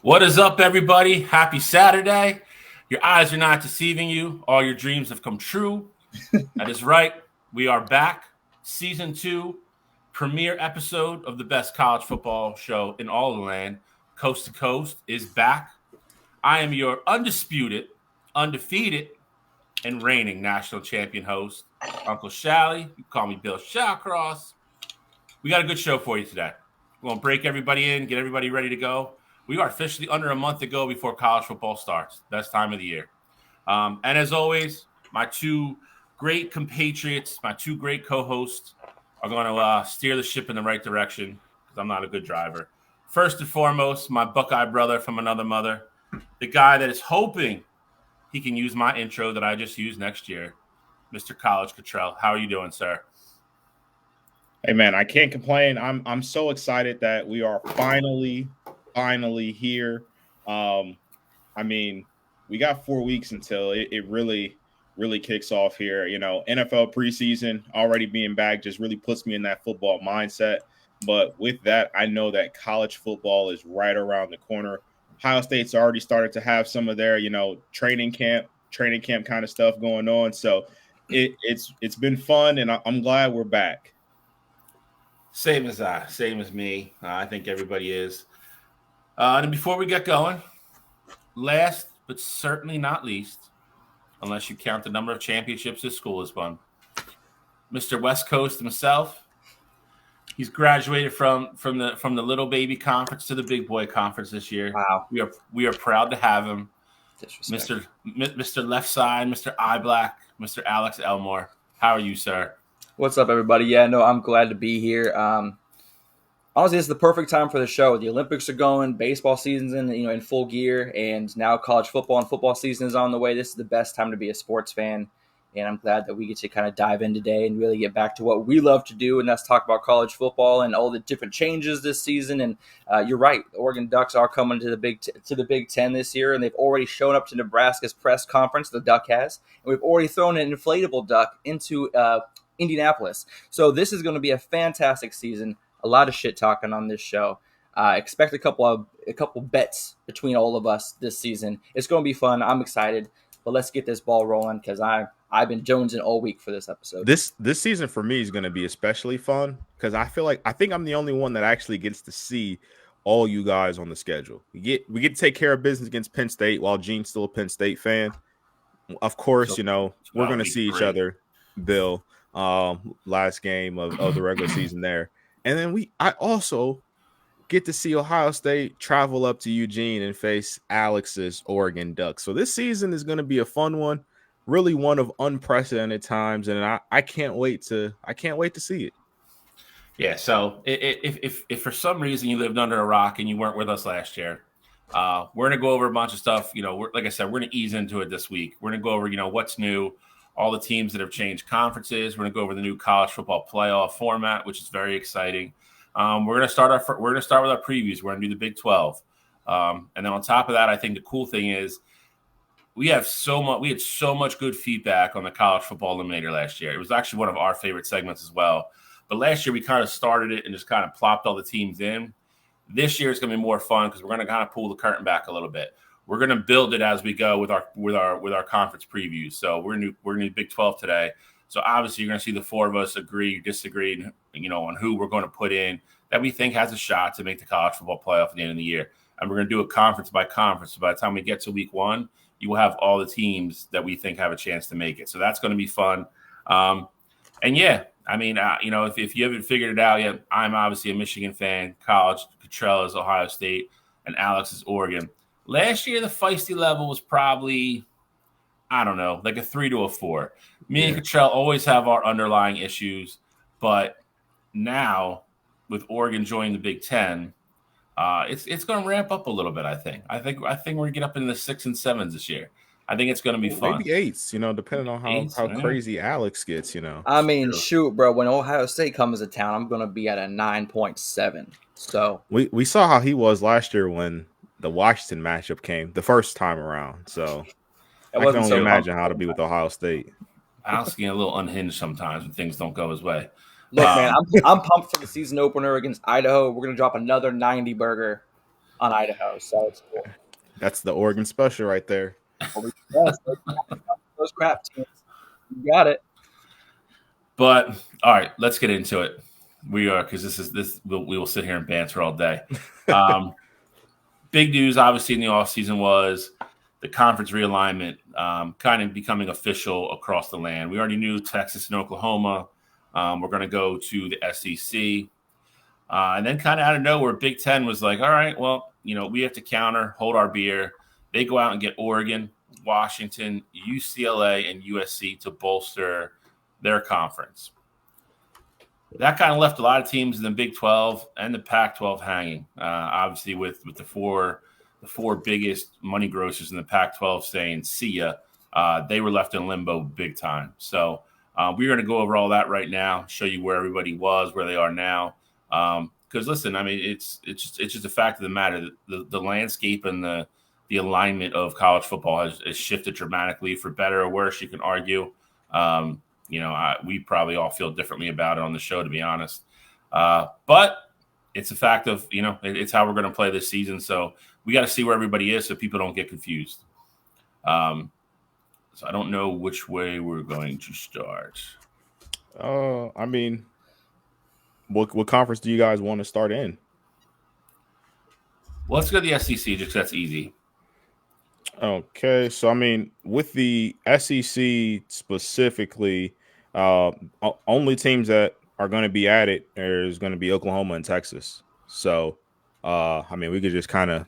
What is up, everybody? Happy Saturday. Your eyes are not deceiving you. All your dreams have come true. That is right. We are back. Season 2, premiere episode of the best college football show in all of the land, Coast to Coast, is back. I am your undisputed, undefeated, and reigning national champion host, Uncle Shally. You call me Bill Shawcross. We got a good show for you today. We're going to break everybody in, get everybody ready to go. We are officially under a month to go before college football starts. Best time of the year. And as always, my two great compatriots, my two great co-hosts are going to steer the ship in the right direction because I'm not a good driver. First and foremost, my Buckeye brother from another mother, the guy that is hoping he can use my intro that I just used next year, Mr. College Cottrell. How are you doing, sir? Hey man, I can't complain. I'm so excited that we are finally here. I mean, we got 4 weeks until it really kicks off here. You know, NFL preseason already being back just really puts me in that football mindset. But with that, I know that college football is right around the corner. Ohio State's already started to have some of their, training camp kind of stuff going on. So it's been fun, and I'm glad we're back. Same as me. I think everybody is. And before we get going, last but certainly not least, unless you count the number of championships this school has won, Mr. West Coast himself. He's graduated from the little baby conference to the big boy conference this year. Wow. We are proud to have him, Disrespect. Mr. Left Side, Mr. Eye Black, Mr. Alex Elmore. How are you, sir? What's up, everybody? Yeah, no, I'm glad to be here. Honestly, this is the perfect time for the show. The Olympics are going, baseball season's in full gear, and now college football and football season is on the way. This is the best time to be a sports fan, and I'm glad that we get to kind of dive in today and really get back to what we love to do, and that's talk about college football and all the different changes this season. And you're right, the Oregon Ducks are coming to the Big Ten this year, and they've already shown up to Nebraska's press conference. The Duck has, and we've already thrown an inflatable duck into Indianapolis. So this is going to be a fantastic season. A lot of shit talking on this show. Expect a couple bets between all of us this season. It's going to be fun. I'm excited, but let's get this ball rolling because I've been jonesing all week for this episode. This season for me is going to be especially fun because I think I'm the only one that actually gets to see all you guys on the schedule. We get to take care of business against Penn State while Gene's still a Penn State fan. Of course, we're going to see each other, Bill. Last game of the regular season there. And then I also get to see Ohio State travel up to Eugene and face Alex's Oregon Ducks. So this season is going to be a fun one, really one of unprecedented times, and I can't wait to see it. Yeah. So if for some reason you lived under a rock and you weren't with us last year, we're gonna go over a bunch of stuff. Like I said, we're gonna ease into it this week. We're gonna go over what's new, all the teams that have changed conferences. We're going to go over the new college football playoff format, which is very exciting. We're going to start with our previews. We're going to do the Big 12, and then on top of that, I think the cool thing is we had so much good feedback on the college football eliminator last year. It was actually one of our favorite segments as well. But last year we kind of started it and just kind of plopped all the teams in. This year it's going to be more fun because we're going to kind of pull the curtain back a little bit. We're going to build it as we go with our conference previews. So we're going to do Big 12 today. So obviously you're going to see the four of us agree, disagree, on who we're going to put in that we think has a shot to make the college football playoff at the end of the year. And we're going to do it conference by conference. So by the time we get to week 1, you will have all the teams that we think have a chance to make it. So that's going to be fun. And yeah, I mean, if you haven't figured it out yet, I'm obviously a Michigan fan. College, Cottrell is Ohio State, and Alex is Oregon. Last year, the feisty level was probably, I don't know, like a 3 to a 4. Me and Cottrell always have our underlying issues, but now with Oregon joining the Big Ten, it's going to ramp up a little bit. I think we're going to get up in the 6 and 7s this year. I think it's going to be fun. Maybe 8s, depending on how crazy Alex gets. I mean, shoot, bro. When Ohio State comes to town, I'm going to be at a 9.7. So we saw how he was last year when the Washington matchup came the first time around. So I can only imagine how to be with Ohio State. Alex getting a little unhinged sometimes when things don't go his way. Look, man, I'm pumped for the season opener against Idaho. We're going to drop another 90 burger on Idaho. So it's cool. That's the Oregon special right there. Yes, those crap teams. You got it. But all right, let's get into it. We are because we will sit here and banter all day. Big news, obviously, in the offseason was the conference realignment kind of becoming official across the land. We already knew Texas and Oklahoma were going to go to the SEC. And then kind of out of nowhere, Big Ten was like, all right, well, we have to counter, hold our beer. They go out and get Oregon, Washington, UCLA, and USC to bolster their conference. That kind of left a lot of teams in the Big 12 and the Pac-12 hanging. Obviously, with the four biggest money grossers in the Pac-12 saying "see ya," they were left in limbo big time. So we're going to go over all that right now, show you where everybody was, where they are now. Because listen, I mean, it's just a fact of the matter. The landscape and the alignment of college football has shifted dramatically, for better or worse. You can argue. We probably all feel differently about it on the show, to be honest. But it's a fact of, it's how we're going to play this season. So we got to see where everybody is so people don't get confused. So I don't know which way we're going to start. I mean, what conference do you guys want to start in? Well, let's go to the SEC just because that's easy. Okay, so I mean, with the SEC specifically, only teams that are going to be at it is going to be Oklahoma and Texas. So, I mean, we could just kind of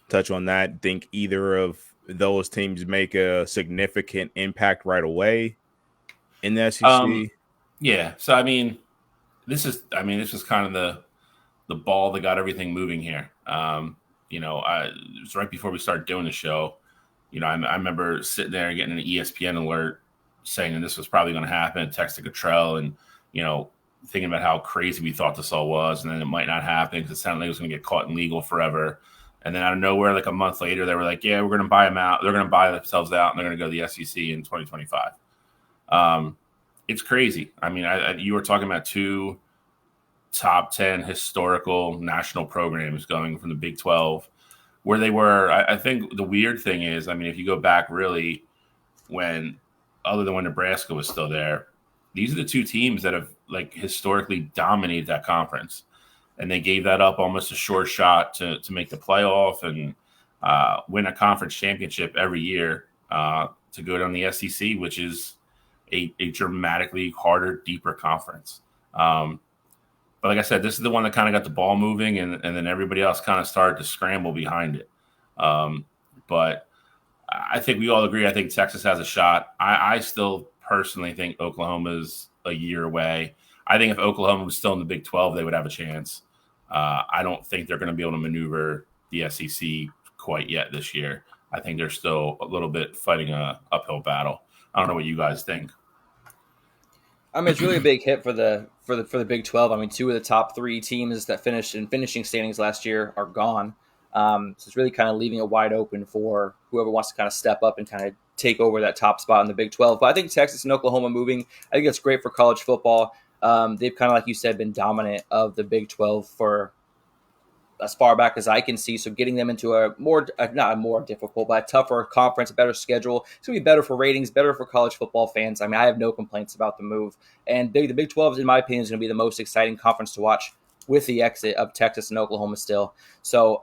touch on that. Think either of those teams make a significant impact right away in the SEC? Yeah. So, I mean, this was kind of the ball that got everything moving here. It was right before we started doing the show. I remember sitting there and getting an ESPN alert saying that this was probably going to happen, texted Cottrell and, thinking about how crazy we thought this all was. And then it might not happen because it sounded like it was going to get caught in legal forever. And then out of nowhere, like a month later, they were like, yeah, we're going to buy them out. They're going to buy themselves out and they're going to go to the SEC in 2025. It's crazy. I mean, you were talking about two top 10 historical national programs going from the Big 12 where they were. I think the weird thing is, I mean, if you go back really other than when Nebraska was still there, these are the two teams that have like historically dominated that conference. And they gave that up almost a short shot to make the playoff and win a conference championship every year to go down the SEC, which is a dramatically harder, deeper conference. But like I said, this is the one that kind of got the ball moving, and then everybody else kind of started to scramble behind it. But I think we all agree. I think Texas has a shot. I still personally think Oklahoma's a year away. I think if Oklahoma was still in the Big 12, they would have a chance. I don't think they're going to be able to maneuver the SEC quite yet this year. I think they're still a little bit fighting an uphill battle. I don't know what you guys think. I mean, it's really a big hit for the Big 12. I mean, two of the top three teams that finished in finishing standings last year are gone. So it's really kind of leaving it wide open for whoever wants to kind of step up and kind of take over that top spot in the Big 12. But I think Texas and Oklahoma moving, I think that's great for college football. They've kind of, like you said, been dominant of the Big 12 for as far back as I can see. So getting them into not a more difficult, but a tougher conference, a better schedule, it's going to be better for ratings, better for college football fans. I mean, I have no complaints about the move. And the Big 12, in my opinion, is going to be the most exciting conference to watch with the exit of Texas and Oklahoma still. So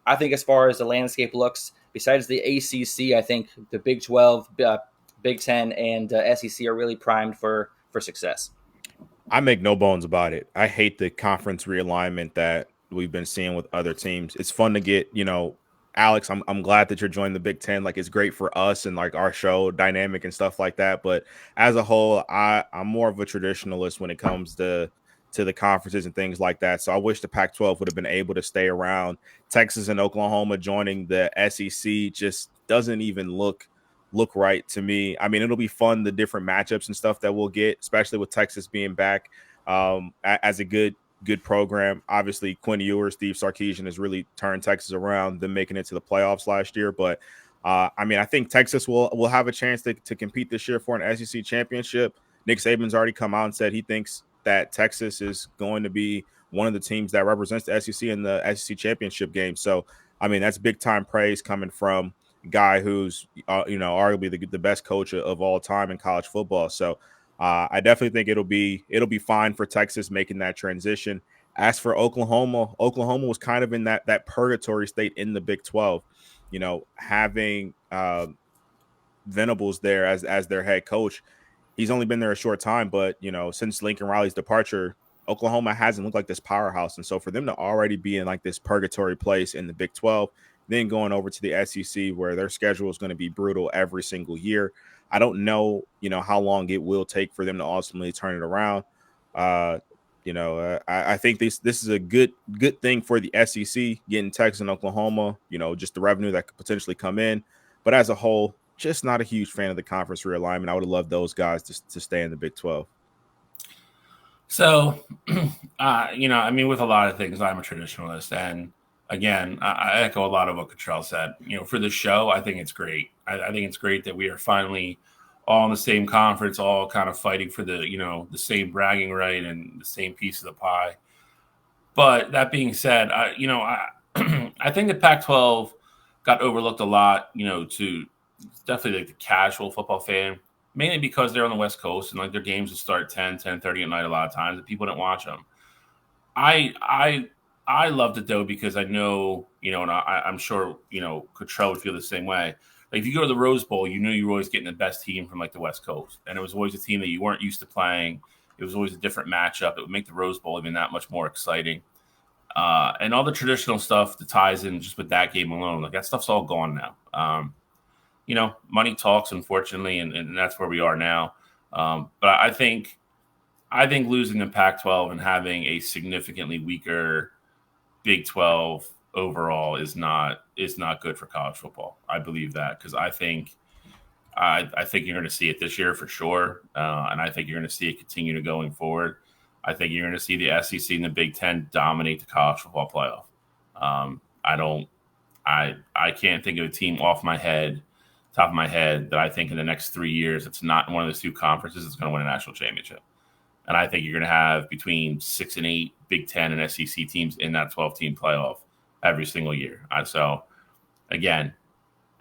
I think as far as the landscape looks, besides the ACC, I think the Big 12, Big 10, and SEC are really primed for success. I make no bones about it. I hate the conference realignment that we've been seeing with other teams. It's fun to get, Alex, I'm glad that you're joining the Big 10. Like, it's great for us and like our show dynamic and stuff like that. But as a whole, I'm more of a traditionalist when it comes to the conferences and things like that. So I wish the Pac-12 would have been able to stay around. Texas and Oklahoma joining the SEC just doesn't even look right to me. I mean, it'll be fun, the different matchups and stuff that we'll get, especially with Texas being back as a good program. Obviously, Quinn Ewers, Steve Sarkisian has really turned Texas around, them making it to the playoffs last year. But I mean, I think Texas will have a chance to compete this year for an SEC championship. Nick Saban's already come out and said he thinks that Texas is going to be one of the teams that represents the SEC in the SEC championship game. So, I mean, that's big time praise coming from a guy who's, arguably the best coach of all time in college football. So, I definitely think it'll be fine for Texas making that transition. As for Oklahoma was kind of in that purgatory state in the Big 12, having Venables there as their head coach. He's only been there a short time, but since Lincoln Riley's departure, Oklahoma hasn't looked like this powerhouse. And so for them to already be in like this purgatory place in the Big 12, then going over to the SEC where their schedule is going to be brutal every single year, I don't know, how long it will take for them to ultimately turn it around. I think this is a good thing for the SEC, getting Texas and Oklahoma, just the revenue that could potentially come in. But as a whole, just not a huge fan of the conference realignment. I would have loved those guys to stay in the Big 12. So, with a lot of things, I'm a traditionalist. And again, I echo a lot of what Cottrell said. For the show, I think it's great. I think it's great that we are finally all in the same conference, all kind of fighting for the same bragging right and the same piece of the pie. But that being said, I think the Pac-12 got overlooked a lot, to definitely like the casual football fan, mainly because they're on the West Coast and like their games will start 10:30 at night a lot of times and people didn't watch them. I loved it though because I know, and I'm sure, Cottrell would feel the same way. Like if you go to the Rose Bowl, you knew you were always getting the best team from like the West Coast. And it was always a team that you weren't used to playing. It was always a different matchup. It would make the Rose Bowl even that much more exciting. And all the traditional stuff that ties in just with that game alone, like that stuff's all gone now. Money talks, unfortunately, and that's where we are now. But I think losing the Pac-12 and having a significantly weaker Big 12 overall is not good for college football. I believe that because I think you're going to see it this year for sure, and I think you're going to see it continue to going forward. I think you're going to see the SEC and the Big 10 dominate the college football playoff. I can't think of a team top of my head that I think in the next 3 years it's not in one of those two conferences that's going to win a national championship. And I think you're going to have between 6 and 8 Big 10 and SEC teams in that 12-team playoff every single year. So, again,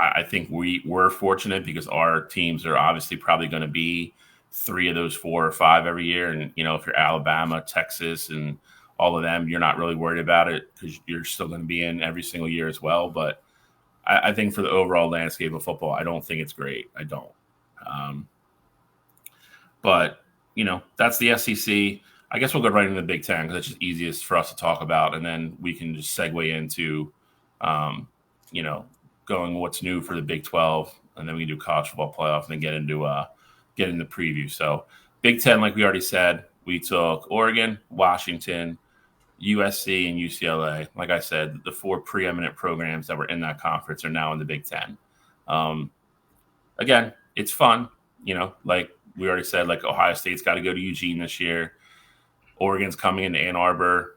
I think we're fortunate because our teams are obviously probably going to be 3 of those 4 or 5 every year. And, if you're Alabama, Texas, and all of them, you're not really worried about it because you're still going to be in every single year as well. But I think for the overall landscape of football, I don't think it's great. I don't. But that's the SEC. I guess we'll go right into the Big Ten because it's just easiest for us to talk about. And then we can just segue into, going what's new for the Big 12. And then we do college football playoff and then get into preview. So Big Ten, like we already said, we took Oregon, Washington, USC, and UCLA. Like I said, the 4 preeminent programs that were in that conference are now in the Big Ten. Again, it's fun. Like we already said, like Ohio State's got to go to Eugene this year. Oregon's coming into Ann Arbor,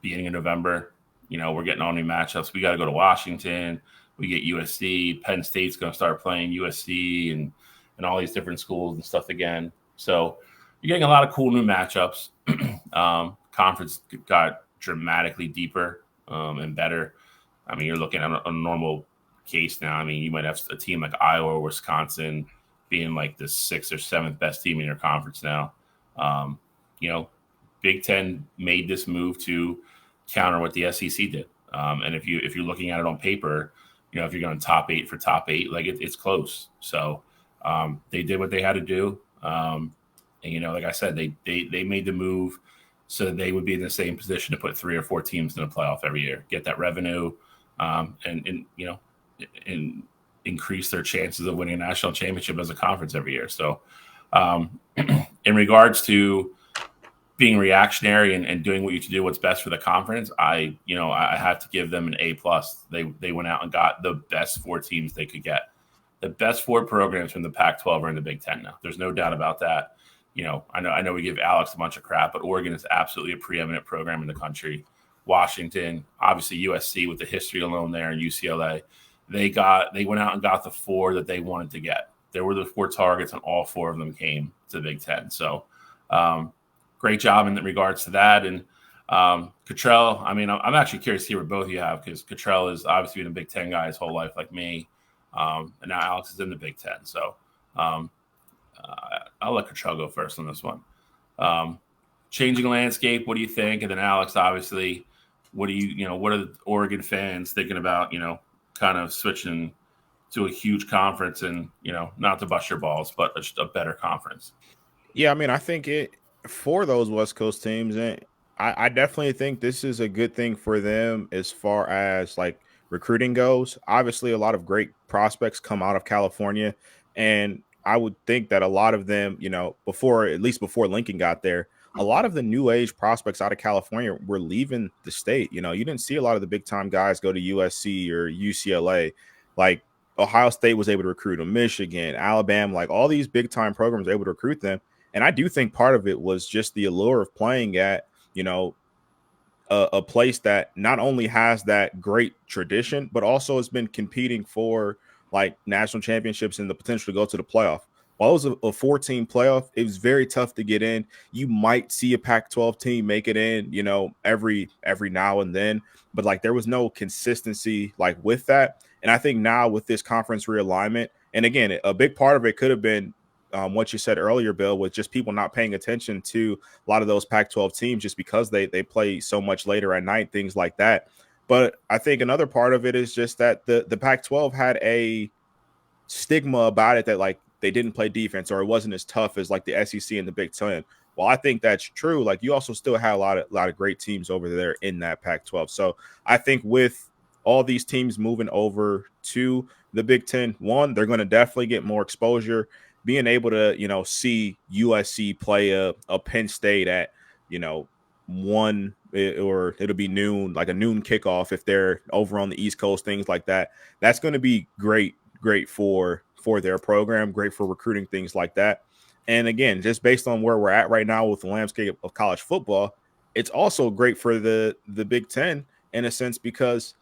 beginning of November. We're getting all new matchups. We got to go to Washington. We get USC. Penn State's going to start playing USC and all these different schools and stuff again. So you're getting a lot of cool new matchups. Conference got dramatically deeper and better. I mean, you're looking at a normal case now. I mean, you might have a team like Iowa or Wisconsin being like the 6th or 7th best team in your conference now. Big Ten made this move to counter what the SEC did. And if you're looking at it on paper, if you're going top 8 for top 8, like it's close. So they did what they had to do. And like I said, they made the move so that they would be in the same position to put 3 or 4 teams in the playoff every year, get that revenue, and increase their chances of winning a national championship as a conference every year. So, in regards to being reactionary and doing what you can do, what's best for the conference, I have to give them an A+. They went out and got the best 4 teams they could get. The best 4 programs from the Pac-12 are in the Big Ten now. There's no doubt about that. I know we give Alex a bunch of crap, but Oregon is absolutely a preeminent program in the country. Washington, obviously USC with the history alone there, and UCLA, they went out and got the 4 that they wanted to get. there were the 4 targets, and all 4 of them came to the Big Ten. So great job in regards to that. And Cottrell, I mean, I'm actually curious to hear what both of you have, because Cottrell has obviously been a Big Ten guy his whole life, like me. And now Alex is in the Big Ten. So I'll let Cottrell go first on this one. Changing landscape, what do you think? And then Alex, obviously, what are the Oregon fans thinking about, kind of switching to a huge conference and, not to bust your balls, but just a better conference? Yeah, I mean, I think for those West Coast teams, and I definitely think this is a good thing for them as far as like recruiting goes. Obviously, a lot of great prospects come out of California, and I would think that a lot of them, at least before Lincoln got there, a lot of the new age prospects out of California were leaving the state. You didn't see a lot of the big time guys go to USC or UCLA. Like Ohio State was able to recruit them, Michigan, Alabama, like all these big time programs were able to recruit them. And I do think part of it was just the allure of playing at, a place that not only has that great tradition, but also has been competing for like national championships and the potential to go to the playoff. While it was a 14 playoff, it was very tough to get in. You might see a Pac-12 team make it in, every now and then, but like there was no consistency like with that. And I think now with this conference realignment, and again, a big part of it could have been what you said earlier, Bill, with just people not paying attention to a lot of those Pac-12 teams just because they play so much later at night, things like that. But I think another part of it is just that the Pac-12 had a stigma about it that like they didn't play defense or it wasn't as tough as like the SEC and the Big Ten. Well, I think that's true. Like you also still had a lot of great teams over there in that Pac-12. So I think with all these teams moving over to the Big Ten, one, they're going to definitely get more exposure. Being able to, see USC play a Penn State at, 1 or it'll be noon, like a noon kickoff if they're over on the East Coast, things like that. That's going to be great for their program, great for recruiting, things like that. And again, just based on where we're at right now with the landscape of college football, it's also great for the Big Ten in a sense because,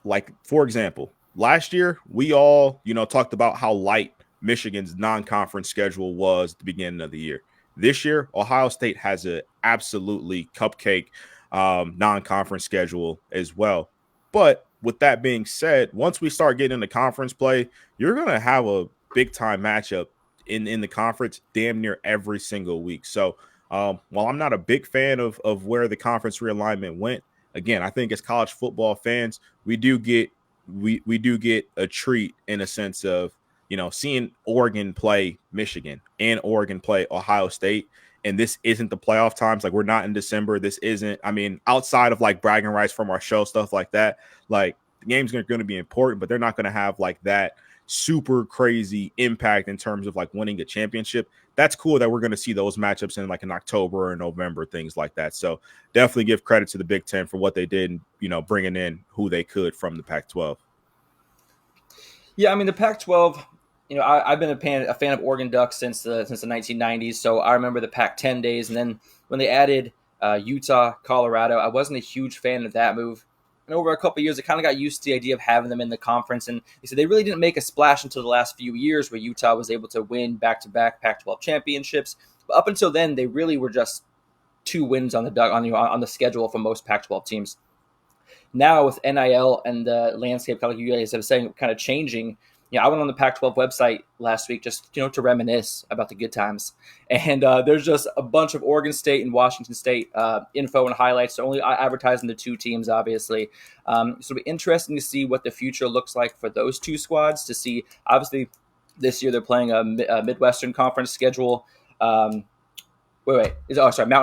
like, for example, last year we all, talked about how light Michigan's non-conference schedule was at the beginning of the year. This year, Ohio State has an absolutely cupcake non-conference schedule as well. But with that being said, once we start getting into conference play, you're going to have a big-time matchup in the conference damn near every single week. So while I'm not a big fan of where the conference realignment went, again, I think as college football fans, we do get a treat in a sense of, seeing Oregon play Michigan and Oregon play Ohio State. And this isn't the playoff times. Like, we're not in December. This isn't, outside of like bragging rights from our show, stuff like that, like the games are going to be important, but they're not going to have like that super crazy impact in terms of like winning a championship. That's cool that we're going to see those matchups in like in October or November, things like that. So definitely give credit to the Big Ten for what they did, bringing in who they could from the Pac-12. Yeah, the Pac-12, I've been a fan of Oregon Ducks since the 1990s. So I remember the Pac-10 days, and then when they added Utah, Colorado, I wasn't a huge fan of that move. And over a couple of years, I kind of got used to the idea of having them in the conference. And they said they really didn't make a splash until the last few years, where Utah was able to win back-to-back Pac-12 championships. But up until then, they really were just 2 wins on the schedule for most Pac-12 teams. Now with NIL and the landscape, like you guys have saying, kind of changing. I went on the Pac-12 website last week just to reminisce about the good times, and there's just a bunch of Oregon State and Washington State info and highlights. So only advertising the 2 teams, obviously. So it'll be interesting to see what the future looks like for those 2 squads. To see, obviously, this year they're playing a Midwestern Conference schedule. Mountain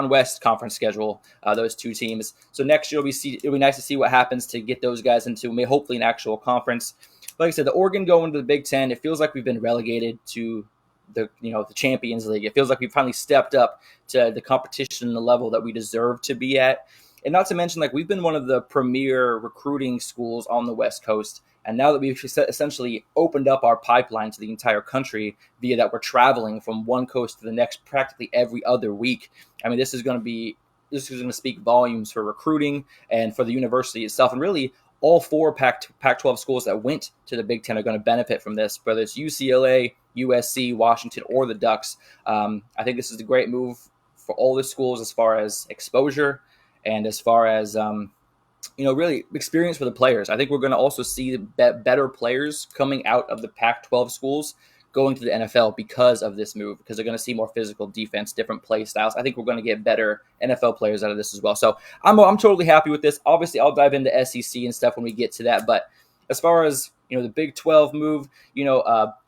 West Conference schedule, those 2 teams. So next year it'll be nice to see what happens to get those guys into hopefully an actual conference. Like I said, the Oregon going to the Big Ten, it feels like we've been relegated to the Champions League. It feels like we've finally stepped up to the competition and the level that we deserve to be at. And not to mention, like, we've been one of the premier recruiting schools on the West Coast. And now that we've essentially opened up our pipeline to the entire country via that we're traveling from one coast to the next practically every other week. This is going to speak volumes for recruiting and for the university itself, and really all four Pac-12 schools that went to the Big Ten are going to benefit from this, whether it's UCLA, USC, Washington, or the Ducks. I think this is a great move for all the schools as far as exposure and as far as really experience for the players. I think we're going to also see better players coming out of the Pac-12 schools going to the NFL because of this move, because they're going to see more physical defense, different play styles. I think we're going to get better NFL players out of this as well. So I'm totally happy with this. Obviously, I'll dive into SEC and stuff when we get to that. But as far as the Big 12 move,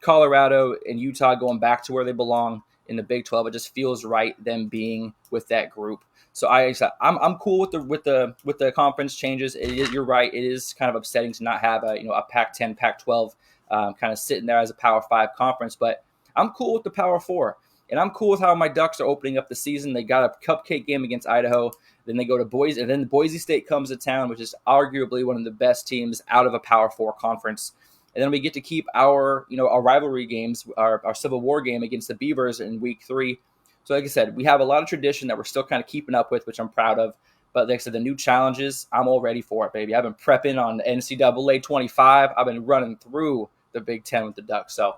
Colorado and Utah going back to where they belong in the Big 12, it just feels right them being with that group. So I'm cool with the conference changes. You're right. It is kind of upsetting to not have a Pac-10, Pac-12 kind of sitting there as a Power 5 conference, but I'm cool with the Power 4. And I'm cool with how my Ducks are opening up the season. They got a cupcake game against Idaho. Then they go to Boise, and then Boise State comes to town, which is arguably one of the best teams out of a Power 4 conference. And then we get to keep our rivalry games, our Civil War game against the Beavers in week 3. So like I said, we have a lot of tradition that we're still kind of keeping up with, which I'm proud of. But like I said, the new challenges, I'm all ready for it, baby. I've been prepping on NCAA 25. I've been running through the Big Ten with the Ducks. So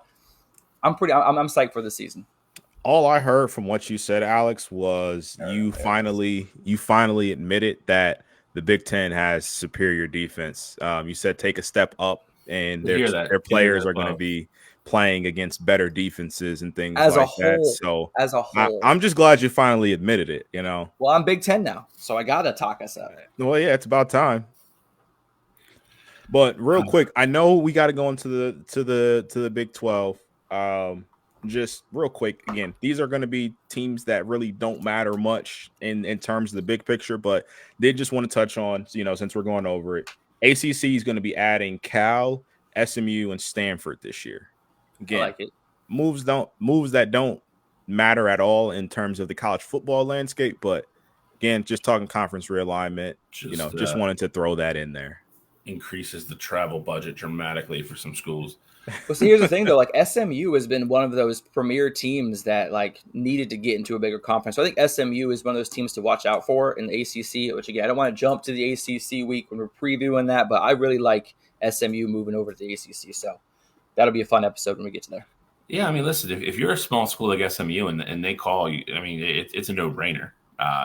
I'm psyched for the season. All I heard from what you said, Alex, was you finally admitted that the Big Ten has superior defense. You said take a step up, and their players are going to be playing against better defenses and things like that. So as a whole, I'm just glad you finally admitted it. Well, I'm Big Ten now, so I gotta talk us up. Well, yeah, it's about time. But real quick, I know we got to go into the Big 12. Just real quick, again, these are going to be teams that really don't matter much in terms of the big picture, but they just want to touch on, since we're going over it. ACC is going to be adding Cal, SMU, and Stanford this year. Again, I like it. Moves that don't matter at all in terms of the college football landscape, but again, just talking conference realignment, just wanted to throw that in there. Increases the travel budget dramatically for some schools. Well, see, here's the thing, though. Like, SMU has been one of those premier teams that, needed to get into a bigger conference. So I think SMU is one of those teams to watch out for in the ACC, which, again, I don't want to jump to the ACC week when we're previewing that, but I really like SMU moving over to the ACC. So that'll be a fun episode when we get to there. Yeah, I mean, listen, if you're a small school like SMU and they call you, I mean, it's a no-brainer.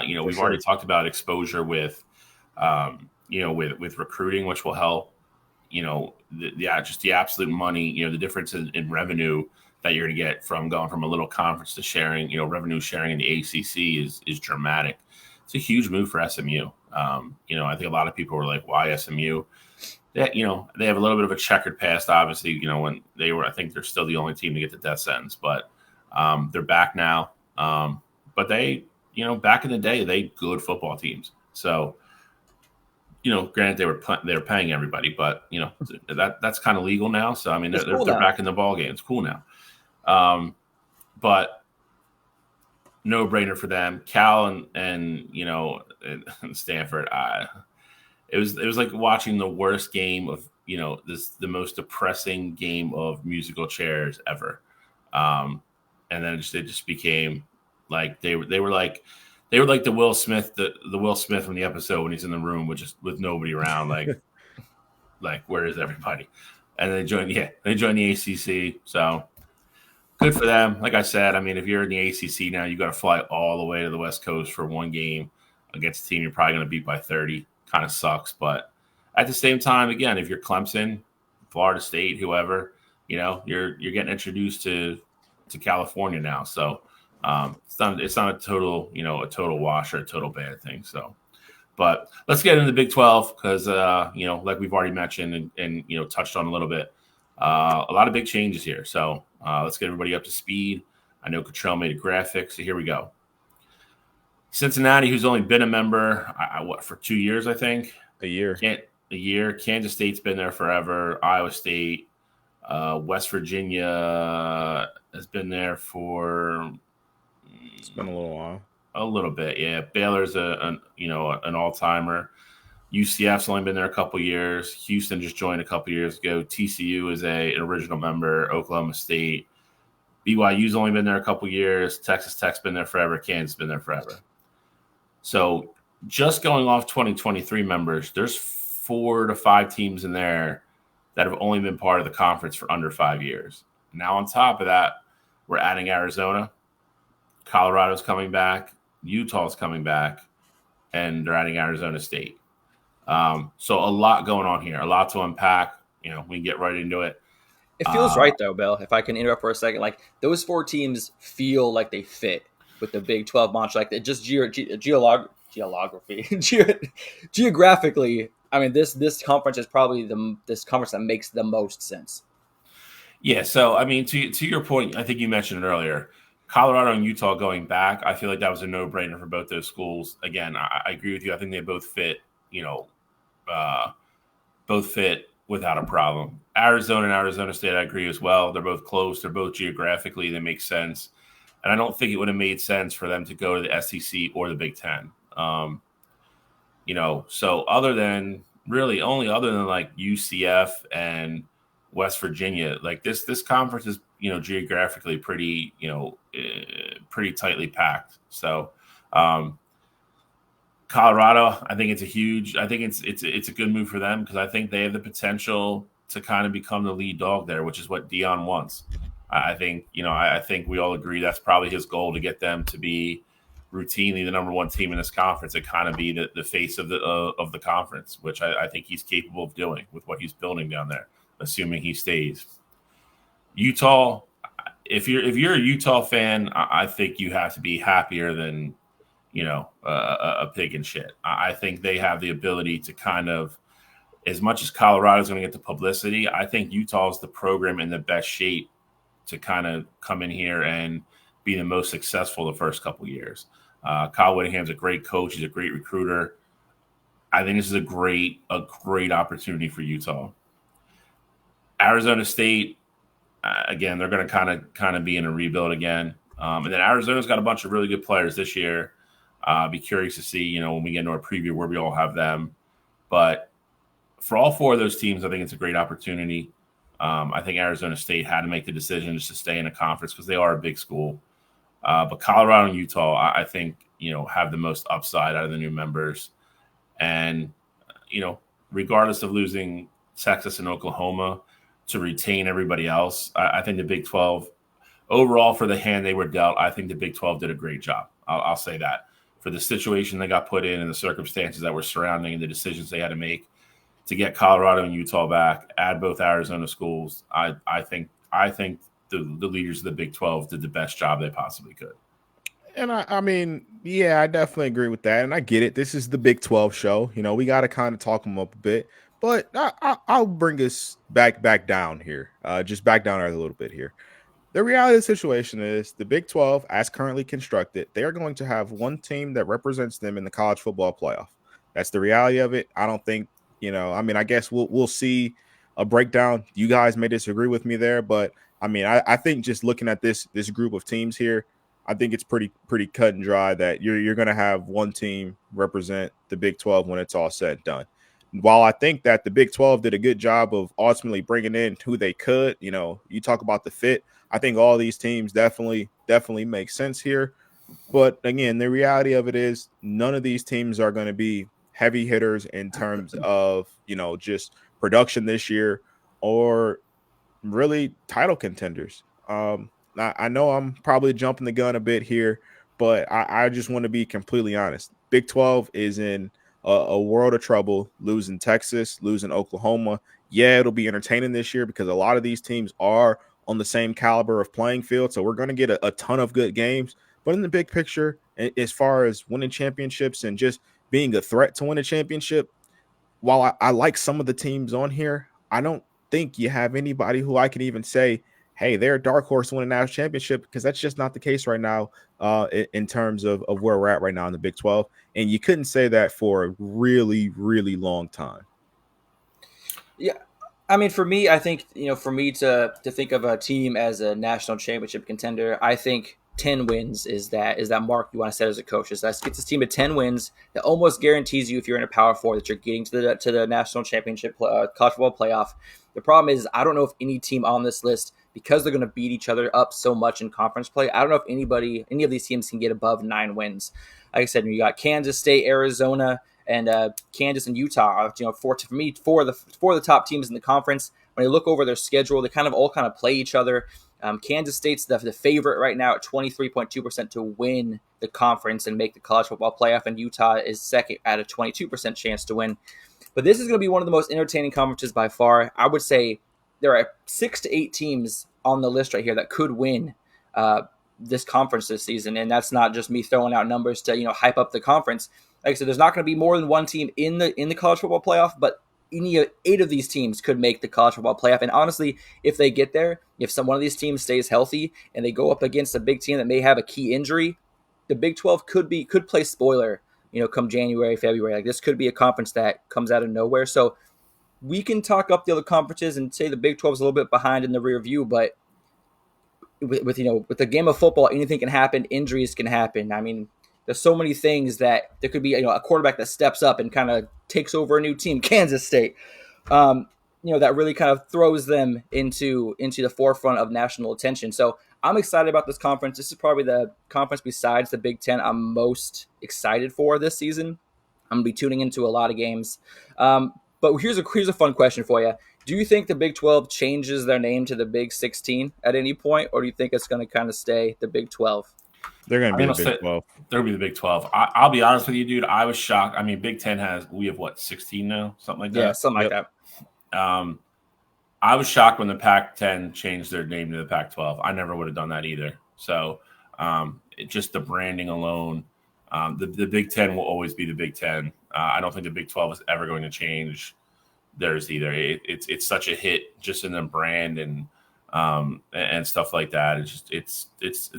We've already talked about exposure with recruiting, which will help. Just the absolute money, the difference in revenue that you're going to get from going from a little conference to sharing, revenue sharing in the ACC is dramatic. It's a huge move for SMU. I think a lot of people were like, why SMU? They have a little bit of a checkered past, obviously, when they were, I think they're still the only team to get the death sentence, but they're back now. But they, back in the day, they good football teams. So, granted they were paying everybody, but that's kind of legal now. So I mean, they're back in the ball game. It's cool now. But no brainer for them. Cal and Stanford. It was like watching the worst game of the most depressing game of musical chairs ever. And then it just became like they were like the Will Smith, the Will Smith from the episode when he's in the room with nobody around, like where is everybody? And they joined the ACC. So good for them. Like I said, I mean, if you're in the ACC now, you got to fly all the way to the West Coast for one game against a team you're probably going to beat by 30. Kind of sucks, but at the same time, again, if you're Clemson, Florida State, whoever, you're getting introduced to California now. So. It's not a total wash or a total bad thing. So, but let's get into the Big 12 because like we've already mentioned and touched on a little bit, a lot of big changes here. So let's get everybody up to speed. I know Cottrell made a graphic, so here we go. Cincinnati, who's only been a member, for 2 years, I think. A year. Kansas State's been there forever. Iowa State, West Virginia has been there for. It's been a little while. A little bit, yeah. Baylor's an all-timer. UCF's only been there a couple years. Houston just joined a couple years ago. TCU is an original member. Oklahoma State. BYU's only been there a couple years. Texas Tech's been there forever. Kansas been there forever. So just going off 2023 members, there's 4 to 5 teams in there that have only been part of the conference for under 5 years. Now, on top of that, we're adding Arizona. Colorado's coming back. Utah's coming back. And they're adding Arizona State. So a lot going on here, a lot to unpack. We can get right into it. It feels right, though, Bill, if I can interrupt for a second. Like, those 4 teams feel like they fit with the Big 12 monster. Like, it just geographically, I mean, this conference is probably this conference that makes the most sense. Yeah, so, I mean, to your point, I think you mentioned it earlier, Colorado and Utah going back, I feel like that was a no-brainer for both those schools. Again, I agree with you. I think they both fit, without a problem. Arizona and Arizona State, I agree as well. They're both close. They're both geographically. They make sense. And I don't think it would have made sense for them to go to the SEC or the Big Ten. So other than like UCF and West Virginia, like this conference is, geographically pretty tightly packed. So Colorado, I think it's a good move for them because I think they have the potential to kind of become the lead dog there, which is what Dion wants. I think we all agree that's probably his goal, to get them to be routinely the number 1 team in this conference and kind of be the face of the conference, which I think he's capable of doing with what he's building down there, assuming he stays. Utah, if you're a Utah fan, I think you have to be happier than a pig in shit. I think they have the ability to kind of, as much as Colorado's going to get the publicity, I think Utah is the program in the best shape to kind of come in here and be the most successful the first couple of years. Kyle Whittingham's a great coach. He's a great recruiter. I think this is a great opportunity for Utah. Arizona State, again, they're going to kind of be in a rebuild again. And then Arizona's got a bunch of really good players this year. Be curious to see, when we get into our preview where we all have them. But for all 4 of those teams, I think it's a great opportunity. I think Arizona State had to make the decision just to stay in the conference because they are a big school. But Colorado and Utah, I think, have the most upside out of the new members. And, regardless of losing Texas and Oklahoma to retain everybody else, I think the Big 12, overall for the hand they were dealt, I think the Big 12 did a great job. I'll say that. For the situation they got put in and the circumstances that were surrounding and the decisions they had to make to get Colorado and Utah back, add both Arizona schools, I think the leaders of the Big 12 did the best job they possibly could. And I mean, yeah, I definitely agree with that. And I get it. This is the Big 12 show. We got to kind of talk them up a bit. But I'll bring us back down here, just back down a little bit here. The reality of the situation is the Big 12, as currently constructed, they are going to have 1 team that represents them in the college football playoff. That's the reality of it. I don't think, I guess we'll see a breakdown. You guys may disagree with me there, but I mean, I think just looking at this group of teams here, I think it's pretty cut and dry that you're going to have 1 team represent the Big 12 when it's all said and done. While I think that the Big 12 did a good job of ultimately bringing in who they could, you talk about the fit. I think all these teams definitely make sense here. But again, the reality of it is none of these teams are going to be heavy hitters in terms of, just production this year or really title contenders. I know I'm probably jumping the gun a bit here, but I just want to be completely honest. Big 12 is in a world of trouble, losing Texas, losing Oklahoma. Yeah, it'll be entertaining this year because a lot of these teams are on the same caliber of playing field. So we're going to get a ton of good games. But in the big picture, as far as winning championships and just being a threat to win a championship, while I like some of the teams on here, I don't think you have anybody who I can even say, hey, they're a dark horse to win a national championship, because that's just not the case right now in terms of where we're at right now in the Big 12. And you couldn't say that for a really, really long time. Yeah. I mean, for me, I think, for me to think of a team as a national championship contender, I think 10 wins is that mark you want to set as a coach. Is that gets this team to 10 wins that almost guarantees you, if you're in a Power Four, that you're getting to the national championship college football playoff. The problem is, I don't know if any team on this list, because they're going to beat each other up so much in conference play, I don't know if any of these teams can get above 9 wins. Like I said, you got Kansas State, Arizona, and Kansas and Utah are, for me, four of the top teams in the conference. When you look over their schedule, they all play each other. Kansas State's the favorite right now at 23.2% to win the conference and make the college football playoff, and Utah is second at a 22% chance to win. But this is going to be one of the most entertaining conferences by far. I would say there are 6 to 8 teams on the list right here that could win this conference this season, and that's not just me throwing out numbers to hype up the conference. Like I said, there's not going to be more than one team in the college football playoff, but any 8 of these teams could make the college football playoff. And honestly, if they get there, if one of these teams stays healthy and they go up against a big team that may have a key injury, the Big 12 could play spoiler, come January, February. Like, this could be a conference that comes out of nowhere. So we can talk up the other conferences and say the Big 12 is a little bit behind in the rear view, but with the game of football, anything can happen. Injuries can happen. I mean, there's so many things that there could be, a quarterback that steps up and kind of takes over a new team, Kansas State, that really kind of throws them into the forefront of national attention. So I'm excited about this conference. This is probably the conference besides the Big Ten I'm most excited for this season. I'm going to be tuning into a lot of games. But here's a fun question for you. Do you think the Big 12 changes their name to the Big 16 at any point, or do you think it's going to kind of stay the Big 12? They're going to be the Big 12. They're going to be the Big 12. I'll be honest with you, dude. I was shocked. I mean, Big 10 we have 16 now? Something like that? Yeah, something like that. I was shocked when the Pac-10 changed their name to the Pac-12. I never would have done that either. So just the branding alone, the Big 10 will always be the Big 10. I don't think the Big 12 is ever going to change theirs either. It's such a hit just in the brand and stuff like that. It's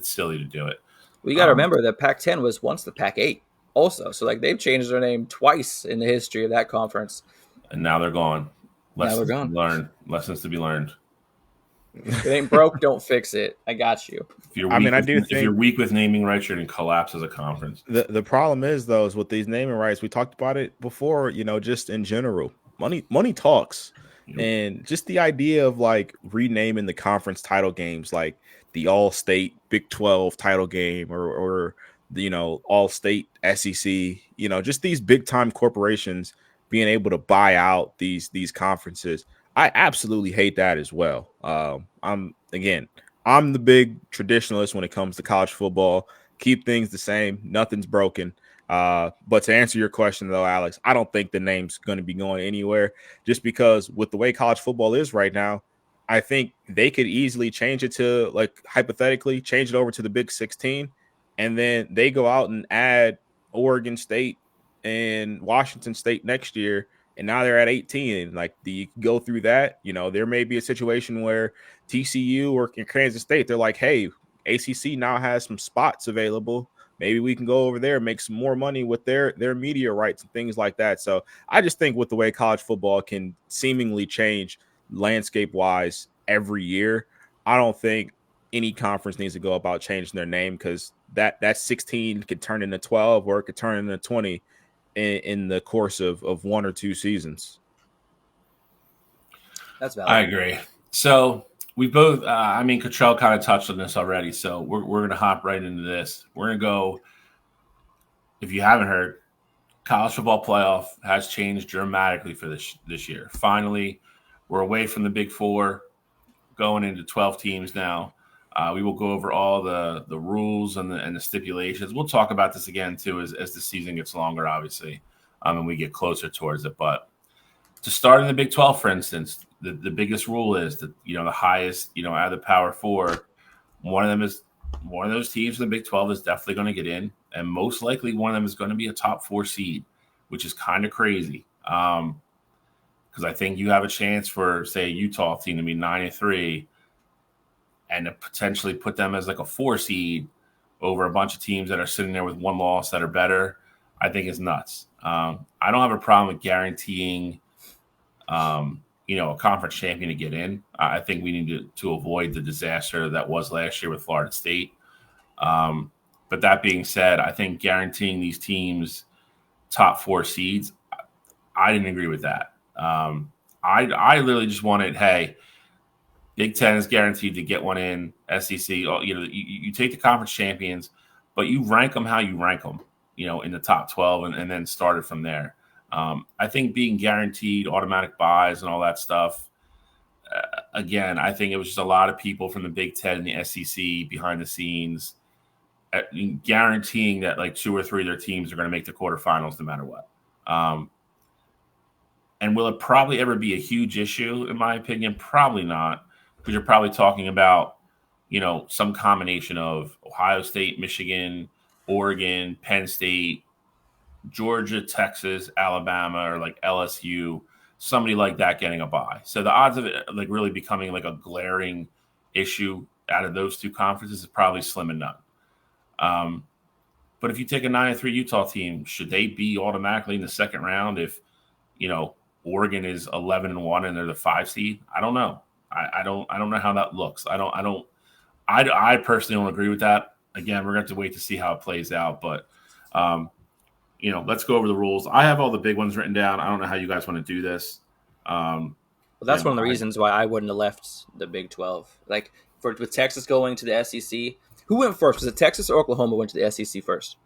silly to do it. Well, you got to remember that Pac-10 was once the Pac-8 also. So they've changed their name twice in the history of that conference. And now they're gone. Lessons to be learned. If it ain't broke, don't fix it. I got you. If you're weak with naming rights, you're going to collapse as a conference. The problem is, though, is with these naming rights, we talked about it before, just in general. Money talks. Yep. And just the idea of renaming the conference title games, like the All-State Big 12 title game or All-State SEC, just these big-time corporations being able to buy out these conferences. I absolutely hate that as well. I'm the big traditionalist when it comes to college football. Keep things the same. Nothing's broken. But to answer your question, though, Alex, I don't think the name's going to be going anywhere just because with the way college football is right now, I think they could easily change it to, hypothetically, change it over to the Big 16, and then they go out and add Oregon State and Washington State next year, and now they're at 18. You go through that, there may be a situation where TCU or Kansas State, they're like, hey, ACC now has some spots available. Maybe we can go over there and make some more money with their media rights and things like that. So I just think with the way college football can seemingly change landscape-wise every year, I don't think any conference needs to go about changing their name because that 16 could turn into 12 or it could turn into 20 in the course of 1 or 2 seasons. That's valid. I agree. So we both, Cottrell kind of touched on this already, so we're going to hop right into this. We're going to go, if you haven't heard, college football playoff has changed dramatically for this year. Finally, we're away from the Big Four, going into 12 teams now. We will go over all the rules and the stipulations. We'll talk about this again, too, as the season gets longer, obviously, and we get closer towards it. But to start in the Big 12, for instance, the biggest rule is that, the highest, out of the Power Four, one of those teams in the Big 12 is definitely going to get in. And most likely one of them is going to be a top 4 seed, which is kind of crazy. Because I think you have a chance for, say, a Utah team to be 9-3 and to potentially put them as a 4 seed over a bunch of teams that are sitting there with one loss that are better, I think is nuts. I don't have a problem with guaranteeing a conference champion to get in. I think we need to avoid the disaster that was last year with Florida State. But that being said, I think guaranteeing these teams top 4 seeds, I didn't agree with that. I literally just wanted, hey, Big 10 is guaranteed to get one in. SEC, you take the conference champions, but you rank them how you rank them, in the top 12 and then start it from there. I think being guaranteed automatic buys and all that stuff, again, I think it was just a lot of people from the Big Ten and the SEC behind the scenes guaranteeing that like 2 or 3 of their teams are going to make the quarterfinals no matter what. And will it probably ever be a huge issue, in my opinion? Probably not, because you're probably talking about, some combination of Ohio State, Michigan, Oregon, Penn State, Georgia, Texas, Alabama, or like LSU, somebody like that getting a bye. So the odds of it like really becoming like a glaring issue out of those two conferences is probably slim and none. But if you take a 9-3 Utah team, should they be automatically in the second round if, Oregon is 11-1 and they're the 5 seed? I don't know. I don't know how that looks. I personally don't agree with that. Again, we're going to have to wait to see how it plays out. But, let's go over the rules. I have all the big ones written down. I don't know how you guys want to do this. Well, that's one of the reasons why I wouldn't have left the Big 12. Like, with Texas going to the SEC, who went first? Was it Texas or Oklahoma went to the SEC first?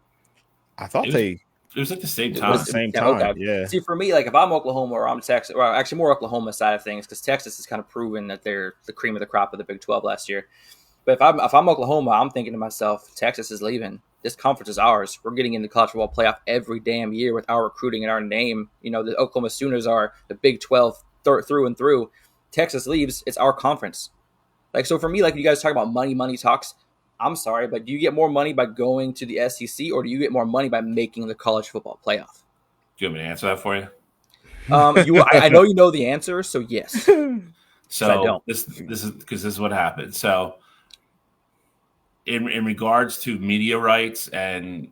I thought it was like the same time. Okay. Yeah. See, for me, like if I'm Oklahoma or I'm Texas, or actually more Oklahoma side of things, because Texas has kind of proven that they're the cream of the crop of the Big 12 last year. But if I'm Oklahoma, I'm thinking to myself, Texas is leaving. This conference is ours. We're getting in the college football playoff every damn year with our recruiting and our name. The Oklahoma Sooners are the Big 12 through and through. Texas leaves, it's our conference. Like, so for me, like you guys talk about money talks. I'm sorry, but do you get more money by going to the SEC, or do you get more money by making the college football playoff? Do you want me to answer that for you? I know you know the answer, so yes. So this is because this is what happened. So in regards to media rights and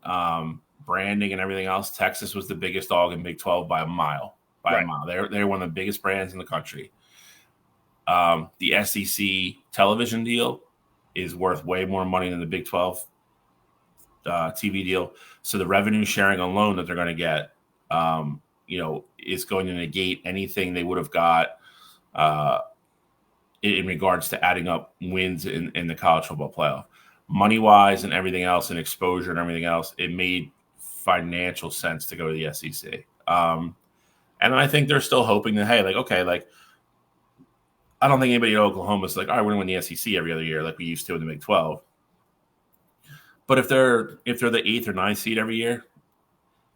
branding and everything else, Texas was the biggest dog in Big 12 by a mile. A mile. They're one of the biggest brands in the country. The SEC television deal is worth way more money than the Big 12 TV deal. So the revenue sharing alone that they're going to get, is going to negate anything they would have got in regards to adding up wins in the college football playoff. Money-wise and everything else and exposure and everything else, it made financial sense to go to the SEC. And I think they're still hoping that, hey, I don't think anybody at Oklahoma is like, all right, we're going to win the SEC every other year like we used to in the Big 12. But if they're the 8th or 9th seed every year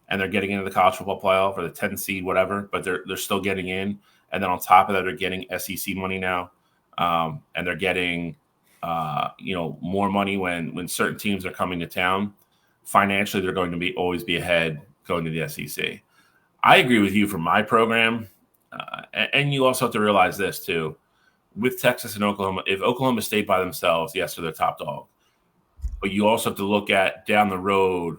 and they're getting into the college football playoff or the 10th seed, whatever, but they're still getting in, and then on top of that, they're getting SEC money now, and they're getting more money when certain teams are coming to town. Financially, they're going to always be ahead going to the SEC. I agree with you for my program, and you also have to realize this too. With Texas and Oklahoma, if Oklahoma stayed by themselves, yes, they're the top dog. But you also have to look at down the road,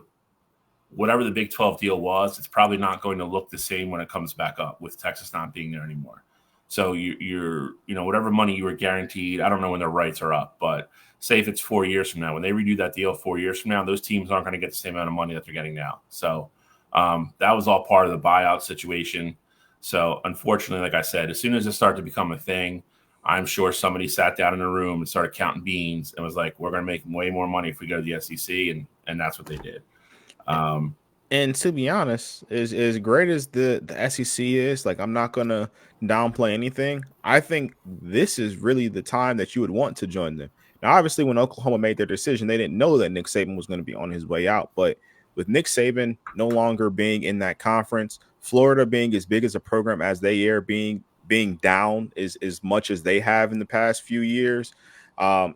whatever the Big 12 deal was, it's probably not going to look the same when it comes back up with Texas not being there anymore. So you're whatever money you were guaranteed, I don't know when their rights are up, but say if it's 4 years from now, when they redo that deal 4 years from now, those teams aren't going to get the same amount of money that they're getting now. So that was all part of the buyout situation. So unfortunately, like I said, as soon as it started to become a thing, I'm sure somebody sat down in a room and started counting beans and was like, we're going to make way more money if we go to the SEC. And that's what they did. And to be honest, as great as the SEC is, like, I'm not going to downplay anything. I think this is really the time that you would want to join them. Now, obviously, when Oklahoma made their decision, they didn't know that Nick Saban was going to be on his way out. But with Nick Saban no longer being in that conference, Florida being as big as a program as they are, being down as much as they have in the past few years,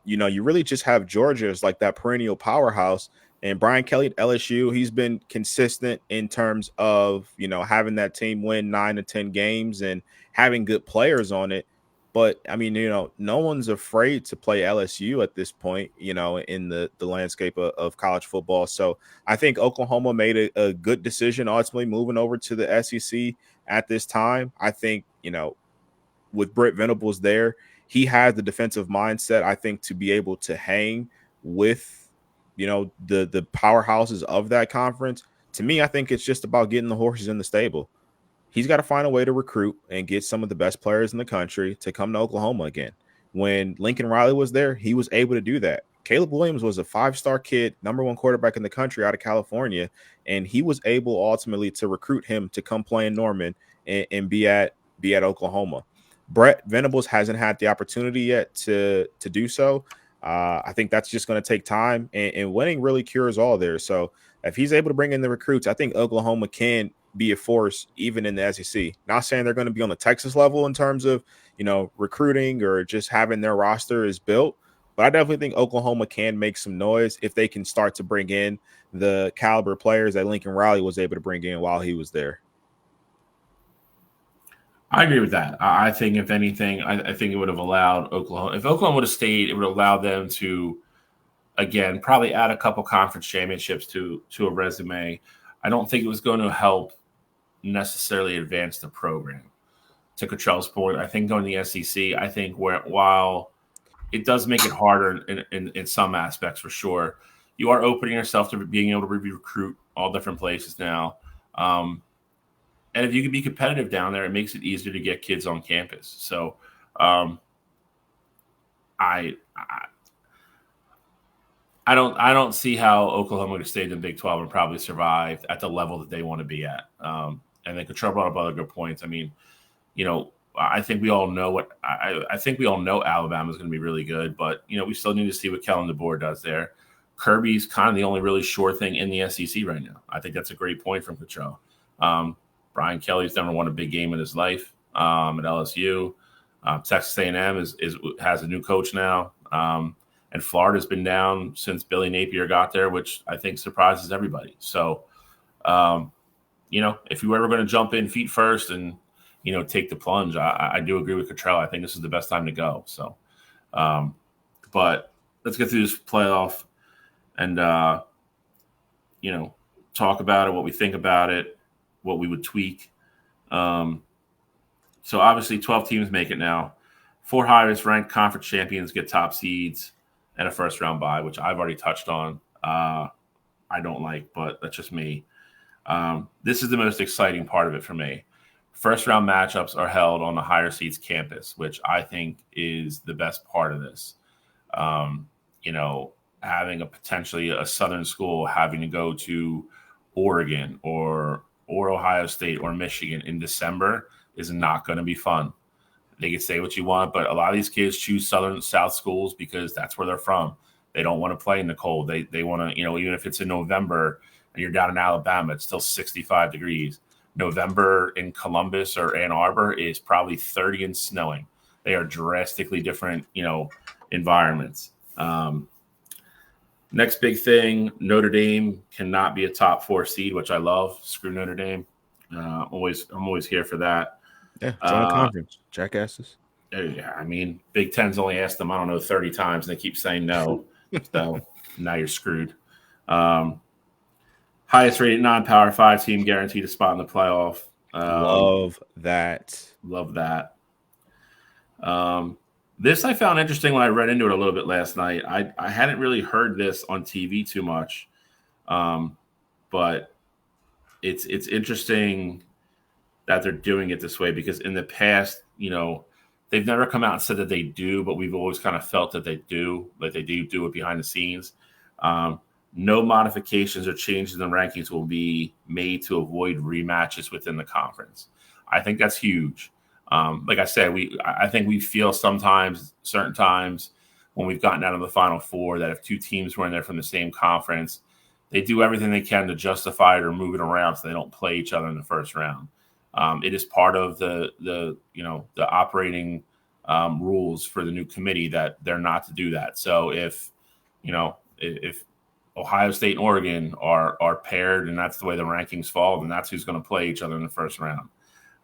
you really just have Georgia as like that perennial powerhouse. And Brian Kelly at LSU, he's been consistent in terms of, having that team win 9 to 10 games and having good players on it. But, I mean, no one's afraid to play LSU at this point, in the landscape of college football. So I think Oklahoma made a good decision ultimately moving over to the SEC at this time. I think, with Brent Venables there, he had the defensive mindset, I think, to be able to hang with the powerhouses of that conference. To me, I think it's just about getting the horses in the stable. He's got to find a way to recruit and get some of the best players in the country to come to Oklahoma again. When Lincoln Riley was there, he was able to do that. Caleb Williams was a 5-star kid, number 1 quarterback in the country out of California, and he was able ultimately to recruit him to come play in Norman and be at Oklahoma. Brett Venables hasn't had the opportunity yet to do so. I think that's just going to take time, and winning really cures all there. So if he's able to bring in the recruits, I think Oklahoma can be a force even in the SEC. Not saying they're going to be on the Texas level in terms of, recruiting or just having their roster is built, but I definitely think Oklahoma can make some noise if they can start to bring in the caliber players that Lincoln Riley was able to bring in while he was there. I agree with that. I think, if anything, I think it would have allowed Oklahoma. If Oklahoma would have stayed, it would allow them to, again, probably add a couple conference championships to a resume. I don't think it was going to help necessarily advance the program. To Cottrell's point, I think going to the SEC, I think while it does make it harder in some aspects for sure, you are opening yourself to being able to recruit all different places now. And if you can be competitive down there, it makes it easier to get kids on campus. So I don't see how Oklahoma would have stayed in the Big 12 and probably survived at the level that they want to be at. And then Cottrell brought up other good points. I mean, I think we all know I think we all know Alabama is going to be really good, but we still need to see what Kellen DeBoer does there. Kirby's kind of the only really sure thing in the SEC right now. I think that's a great point from Cottrell. Brian Kelly's never won a big game in his life at LSU. Texas A&M has a new coach now, and Florida's been down since Billy Napier got there, which I think surprises everybody. So, if you were ever going to jump in feet first and take the plunge, I do agree with Cottrell. I think this is the best time to go. So, but let's get through this playoff and talk about it, what we think about it, what we would tweak. So obviously 12 teams make it now. 4 highest ranked conference champions get top seeds and a first round bye, which I've already touched on. I don't like, but that's just me. This is the most exciting part of it for me. First round matchups are held on the higher seeds campus, which I think is the best part of this. Having potentially a Southern school having to go to Oregon or Ohio State or Michigan in December is not going to be fun. They can say what you want, but a lot of these kids choose South schools because that's where they're from. They don't want to play in the cold. They want to, even if it's in November and you're down in Alabama, it's still 65 degrees. November in Columbus or Ann Arbor is probably 30 and snowing. They are drastically different, environments. Next big thing, Notre Dame cannot be a top 4 seed, which I love. Screw Notre Dame. I'm always here for that. Yeah, join a conference, jackasses. Yeah, I mean, Big Ten's only asked them, 30 times, and they keep saying no. So now you're screwed. Highest rated non-Power 5 team guaranteed a spot in the playoff. Love that. This I found interesting when I read into it a little bit last night. I hadn't really heard this on TV too much, but it's interesting that they're doing it this way because in the past, they've never come out and said that they do, but we've always kind of felt that they do, like they do it behind the scenes. No modifications or changes in the rankings will be made to avoid rematches within the conference. I think that's huge. Like I said, I think we feel sometimes, certain times when we've gotten out of the Final Four, that if 2 teams were in there from the same conference, they do everything they can to justify it or move it around so they don't play each other in the first round. It is part of the operating rules for the new committee that they're not to do that. So if Ohio State and Oregon are paired and that's the way the rankings fall, then that's who's going to play each other in the first round.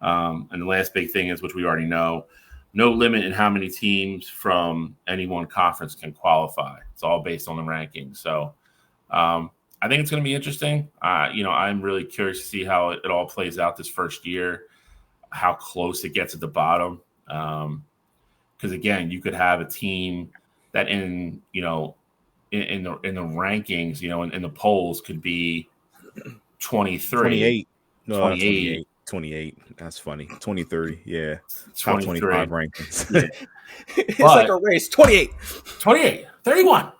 And the last big thing is, which we already know, no limit in how many teams from any one conference can qualify. It's all based on the rankings. So I think it's going to be interesting. I'm really curious to see how it all plays out this first year, how close it gets at the bottom. Because again, you could have a team that in the rankings, in the polls could be 23, 28. No, 28. 28. That's funny. 23. Yeah. Top 23. 25 rankings. Yeah. It's like a race. 28. 31.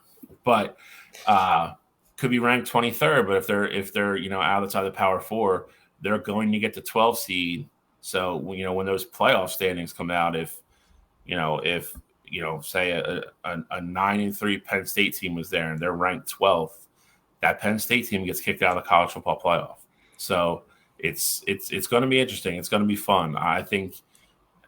but could be ranked 23rd. But if they're outside the Power Four, they're going to get the 12 seed. So when those playoff standings come out, if say a 9-3 Penn State team was there and they're ranked 12th, that Penn State team gets kicked out of the college football playoff. So it's going to be interesting. It's going to be fun. I think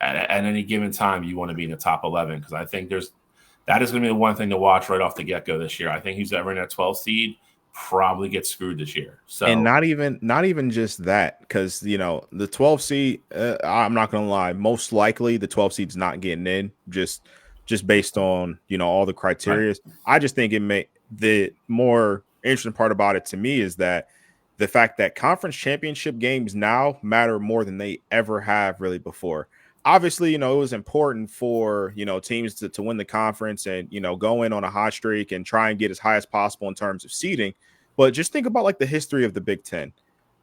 at any given time you want to be in the top 11 because I think that is going to be the one thing to watch right off the get-go this year. I think who's ever in that 12 seed probably gets screwed this year. So and not even just that, because the 12 seed, I'm not gonna lie, most likely the 12 seed's not getting in just based on all the criteria. Right. I just think the more interesting part about it to me is that the fact that conference championship games now matter more than they ever have really before. Obviously, it was important for, teams to win the conference and, go in on a hot streak and try and get as high as possible in terms of seeding. But just think about like the history of the Big Ten.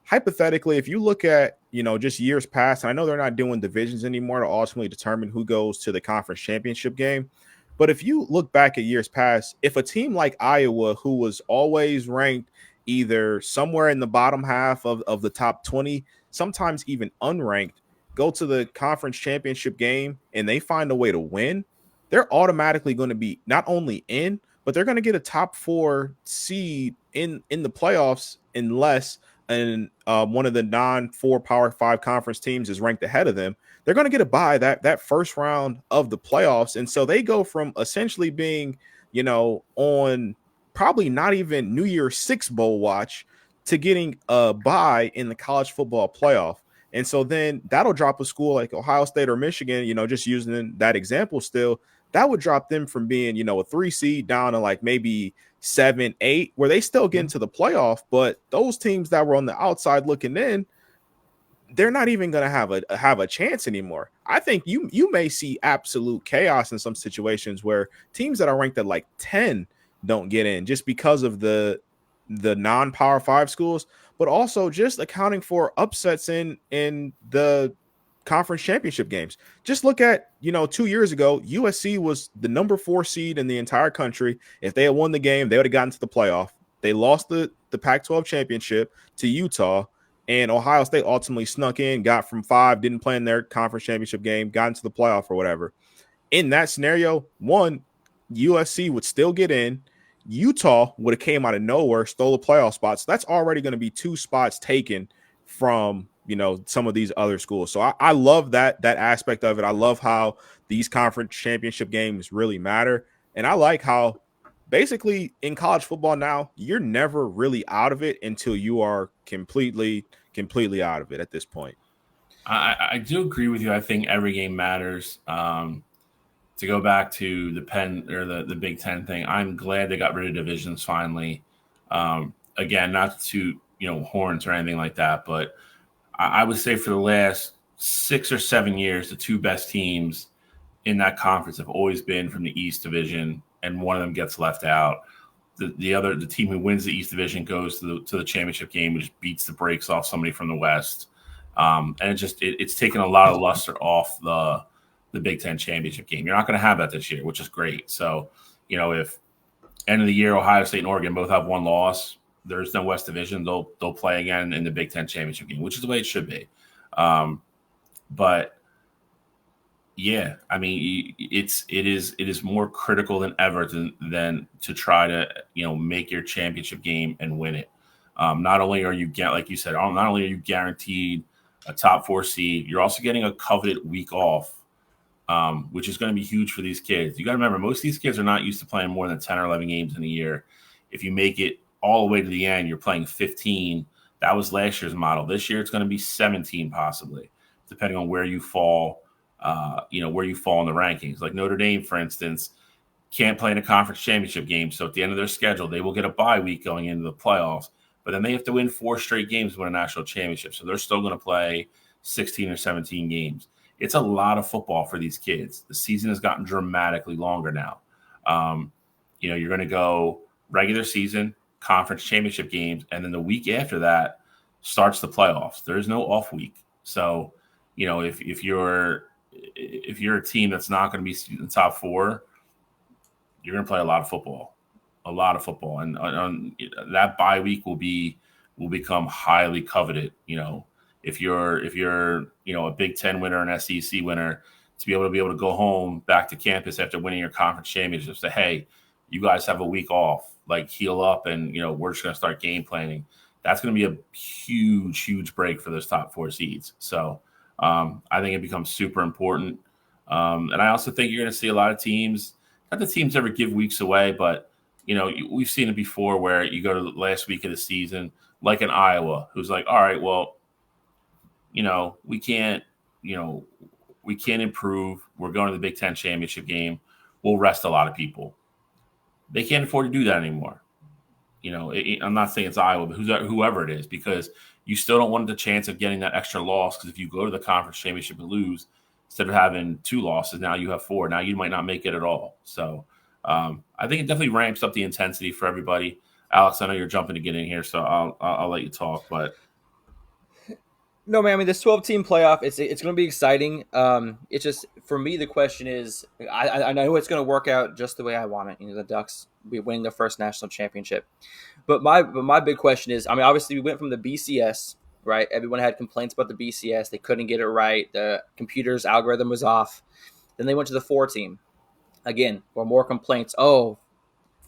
Hypothetically, if you look at, just years past, and I know they're not doing divisions anymore to ultimately determine who goes to the conference championship game. But if you look back at years past, if a team like Iowa, who was always ranked either somewhere in the bottom half of the top 20, sometimes even unranked, go to the conference championship game and they find a way to win, they're automatically going to be not only in, but they're going to get a top 4 seed in the playoffs unless one of the non-4 Power 5 conference teams is ranked ahead of them. They're going to get a bye that first round of the playoffs. And so they go from essentially being, on probably not even New Year's 6 bowl watch to getting a bye in the college football playoff. And so then that'll drop a school like Ohio State or Michigan, just using that example still, that would drop them from being, a 3 seed down to like maybe 7, 8, where they still get into the playoff. But those teams that were on the outside looking in, they're not even going to have a chance anymore. I think you may see absolute chaos in some situations where teams that are ranked at like 10 don't get in just because of the non-Power 5 schools, but also just accounting for upsets in the conference championship games. Just look at, 2 years ago, USC was the number 4 seed in the entire country. If they had won the game, they would have gotten to the playoff. They lost the Pac-12 championship to Utah, and Ohio State ultimately snuck in, got from 5, didn't play in their conference championship game, got into the playoff or whatever. In that scenario, USC would still get in. Utah would have came out of nowhere, stole a playoff spot. So that's already going to be 2 spots taken from, some of these other schools. So I love that aspect of it. I love how these conference championship games really matter. And I like how basically in college football now, you're never really out of it until you are completely out of it at this point. I do agree with you. I think every game matters. To go back to the Penn or the Big Ten thing, I'm glad they got rid of divisions finally. Again, not to horns or anything like that, but I would say for the last 6 or 7 years, the 2 best teams in that conference have always been from the East Division, and one of them gets left out. The team who wins the East Division goes to the championship game, which beats the brakes off somebody from the West, and it's taken a lot of luster off the Big Ten championship game. You're not going to have that this year, which is great. So, if end of the year Ohio State and Oregon both have 1 loss, there's no West Division. They'll play again in the Big Ten championship game, which is the way it should be. But yeah, I mean, it is more critical than ever than to try to make your championship game and win it. Not only are you like you said, not only are you guaranteed a top 4 seed, you're also getting a coveted week off. Which is going to be huge for these kids. You got to remember, most of these kids are not used to playing more than 10 or 11 games in a year. If you make it all the way to the end, you're playing 15. That was last year's model. This year, it's going to be 17 possibly, depending on where you fall, where you fall in the rankings. Like Notre Dame, for instance, can't play in a conference championship game. So at the end of their schedule, they will get a bye week going into the playoffs. But then they have to win 4 straight games to win a national championship. So they're still going to play 16 or 17 games. It's a lot of football for these kids. The season has gotten dramatically longer now. You're going to go regular season, conference championship games, and then the week after that starts the playoffs. There's no off week. So, if you're a team that's not going to be in the top 4, you're going to play a lot of football. a lot of football, and on that bye week will become highly coveted. If you're a Big Ten winner, an SEC winner, to be able to go home back to campus after winning your conference championship, say, hey, you guys have a week off, like heal up, and we're just going to start game planning. That's going to be a huge break for those top 4 seeds. So I think it becomes super important. And I also think you're going to see a lot of teams, not the teams ever give weeks away, but we've seen it before where you go to the last week of the season, like in Iowa, who's like, all right, well, we can't improve. We're going to the Big Ten championship game. We'll rest a lot of people. They can't afford to do that anymore. I'm not saying it's Iowa, but whoever it is, because you still don't want the chance of getting that extra loss. Because if you go to the conference championship and lose, instead of having 2 losses, now you have 4. Now you might not make it at all. So I think it definitely ramps up the intensity for everybody. Alex, I know you're jumping to get in here, so I'll let you talk. But no, man. I mean, this 12-team playoff, it's going to be exciting. It's just, for me, the question is, I know it's going to work out just the way I want it. The Ducks be winning their first national championship. But my big question is, I mean, obviously we went from the BCS, right? Everyone had complaints about the BCS. They couldn't get it right. The computer's algorithm was off. Then they went to the 4-team. Again, more complaints. Oh,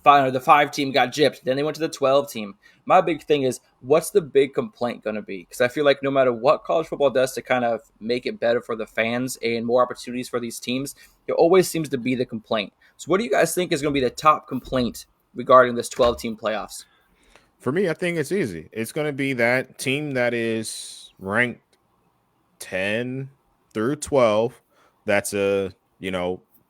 the 5-team got gypped. Then they went to the 12-team. My big thing is, what's the big complaint going to be? Because I feel like no matter what college football does to kind of make it better for the fans and more opportunities for these teams, there always seems to be the complaint. So what do you guys think is going to be the top complaint regarding this 12-team playoffs? For me, I think it's easy. It's going to be that team that is ranked 10 through 12. That's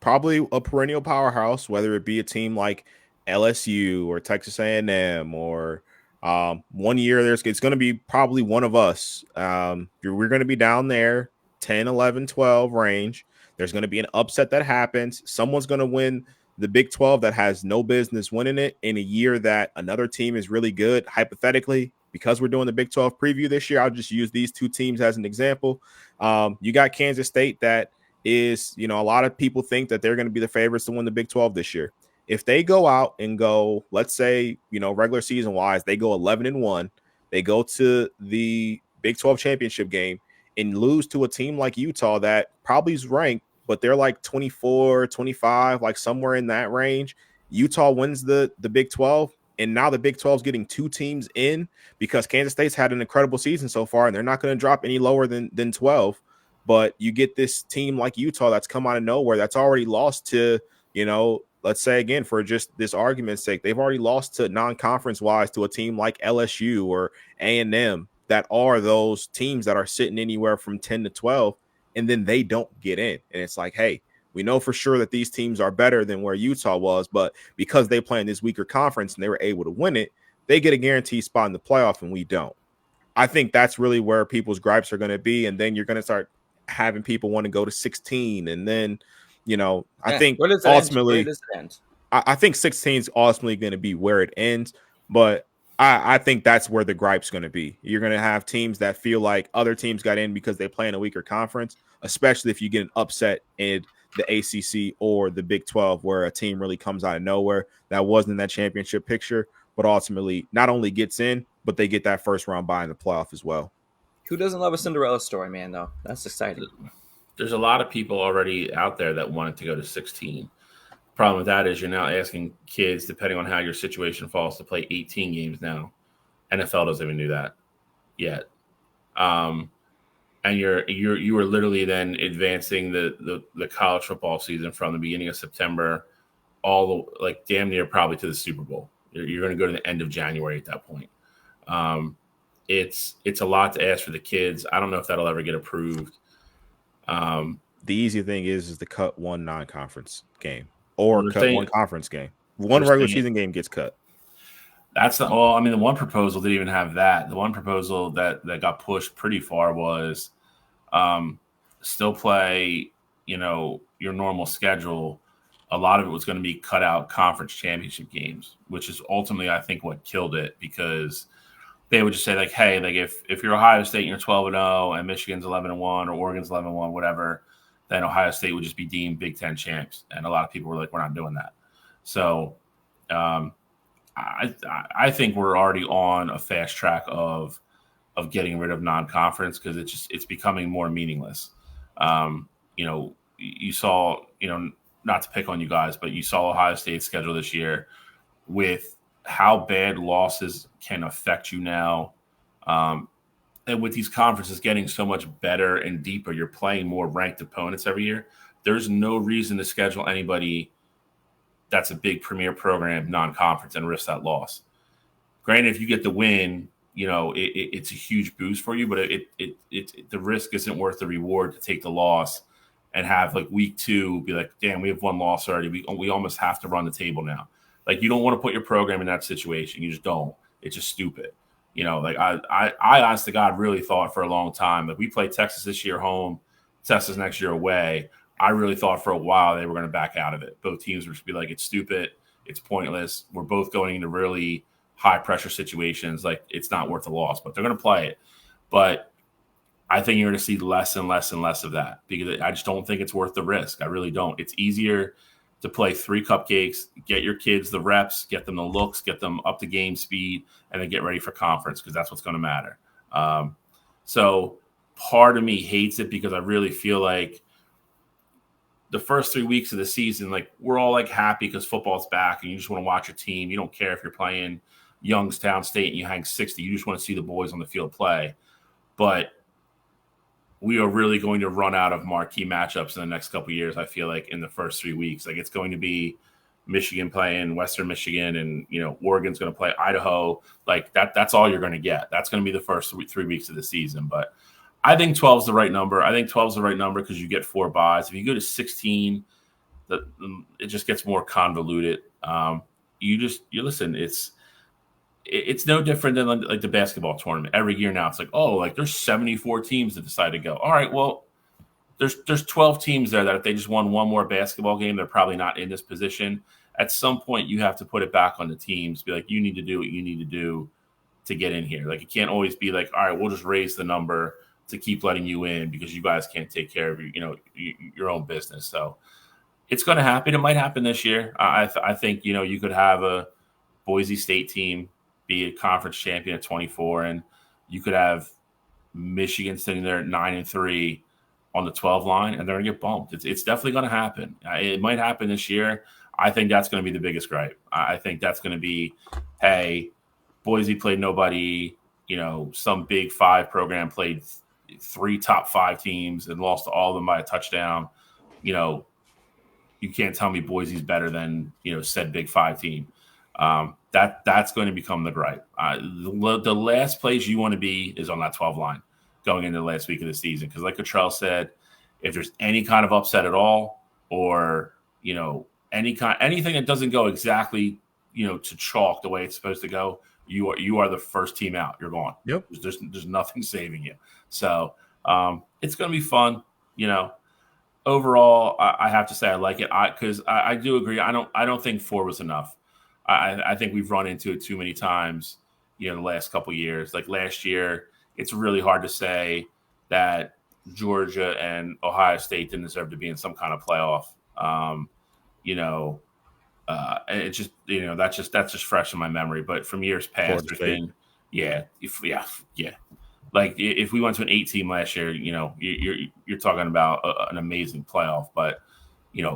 probably a perennial powerhouse, whether it be a team like LSU or Texas A&M or one year it's going to be probably one of us. We're going to be down there 10, 11, 12 range. There's going to be an upset that happens. Someone's going to win the Big 12 that has no business winning it in a year that another team is really good. Hypothetically, because we're doing the Big 12 preview this year, I'll just use these 2 teams as an example. You got Kansas State that is, a lot of people think that they're going to be the favorites to win the Big 12 this year. If they go out and go, let's say, regular season wise, they go 11-1, they go to the Big 12 championship game and lose to a team like Utah that probably is ranked, but they're like 24, 25, like somewhere in that range. Utah wins the Big 12, and now the Big 12 is getting 2 teams in because Kansas State's had an incredible season so far, and they're not going to drop any lower than 12. But you get this team like Utah that's come out of nowhere that's already lost to, let's say, again, for just this argument's sake, they've already lost to non-conference wise to a team like LSU or A&M that are those teams that are sitting anywhere from 10 to 12, and then they don't get in. And it's like, hey, we know for sure that these teams are better than where Utah was, but because they play in this weaker conference and they were able to win it, they get a guaranteed spot in the playoff and we don't. I think that's really where people's gripes are going to be. And then you're going to start having people want to go to 16. And then, I think ultimately, I think 16 is ultimately going to be where it ends. But I think that's where the gripe's going to be. You're going to have teams that feel like other teams got in because they play in a weaker conference, especially if you get an upset in the ACC or the Big 12 where a team really comes out of nowhere that wasn't in that championship picture, but ultimately not only gets in, but they get that first round bye in the playoff as well. Who doesn't love a Cinderella story, man, though? That's exciting. There's a lot of people already out there that wanted to go to 16. Problem with that is you're now asking kids, depending on how your situation falls, to play 18 games now. NFL doesn't even do that yet. And you are literally then advancing the college football season from the beginning of September damn near probably to the Super Bowl. You're going to go to the end of January at that point. It's a lot to ask for the kids. I don't know if that'll ever get approved. The easy thing is to cut one non-conference game or cut one conference game. One regular season game gets cut. That's the one proposal didn't even have that. The one proposal that got pushed pretty far was still play, your normal schedule. A lot of it was going to be cut out conference championship games, which is ultimately, I think, what killed it, because they would just say, like, hey, like if you're Ohio State and you're 12-0 and Michigan's 11-1 or Oregon's 11-1, whatever, then Ohio State would just be deemed Big Ten champs. And a lot of people were like, we're not doing that. So I think we're already on a fast track of getting rid of non-conference because it's becoming more meaningless. You know, you saw, not to pick on you guys, but you saw Ohio State's schedule this year with how bad losses can affect you now. And with these conferences getting so much better and deeper, you're playing more ranked opponents every year. There's no reason to schedule anybody that's a big premier program non-conference and risk that loss. Granted, if you get the win, it's a huge boost for you, but the risk isn't worth the reward to take the loss and have like week 2 be like, damn, we have one loss already. We almost have to run the table now. Like, you don't want to put your program in that situation. You just don't. It's just stupid. Like I honest to God really thought for a long time that we play Texas this year home, Texas next year away. I really thought for a while they were going to back out of it. Both teams were just be like, it's stupid, it's pointless. We're both going into really high pressure situations. Like, it's not worth the loss, but they're going to play it. But I think you're going to see less and less and less of that because I just don't think it's worth the risk. I really don't. It's easier to play 3 cupcakes, get your kids the reps, get them the looks, get them up to game speed, and then get ready for conference because that's what's going to matter. So part of me hates it because I really feel like the first 3 weeks of the season, like, we're all like happy because football's back and you just want to watch your team. You don't care if you're playing Youngstown State and you hang 60. You just want to see the boys on the field play. But we are really going to run out of marquee matchups in the next couple of years, I feel like, in the first 3 weeks. Like, it's going to be Michigan playing Western Michigan and, Oregon's going to play Idaho. Like, that's all you're going to get. That's going to be the first 3 weeks of the season. But I think 12 is the right number. I think 12 is the right number because you get 4 buys. If you go to 16, it just gets more convoluted. You listen, it's no different than like the basketball tournament. Every year now, it's like, oh, like there's 74 teams that decide to go. All right, well, there's 12 teams there that if they just won one more basketball game, they're probably not in this position. At some point, you have to put it back on the teams. Be like, you need to do what you need to do to get in here. Like, it can't always be like, all right, we'll just raise the number to keep letting you in because you guys can't take care of your own business. So it's going to happen. It might happen this year. I think you could have a Boise State team be a conference champion at 24, and you could have Michigan sitting there at 9-3 on the 12 line, and they're going to get bumped. It's definitely going to happen. It might happen this year. I think that's going to be the biggest gripe. I think that's going to be, hey, Boise played nobody. Some Big 5 program played 3 top 5 teams and lost to all of them by a touchdown. You can't tell me Boise's better than said Big 5 team. That's going to become the gripe. The last place you want to be is on that 12 line going into the last week of the season. Because like Cottrell said, if there's any kind of upset at all, or anything that doesn't go exactly to chalk the way it's supposed to go, you are the first team out. You're gone. Yep. There's nothing saving you. So it's going to be fun. Overall, I have to say I like it because I do agree. I don't think 4 was enough. I think we've run into it too many times, the last couple of years. Like last year, it's really hard to say that Georgia and Ohio State didn't deserve to be in some kind of playoff. And it's just, that's just fresh in my memory. But from years past, there's been, yeah. Like if we went to an 8 team last year, you're talking about an amazing playoff. But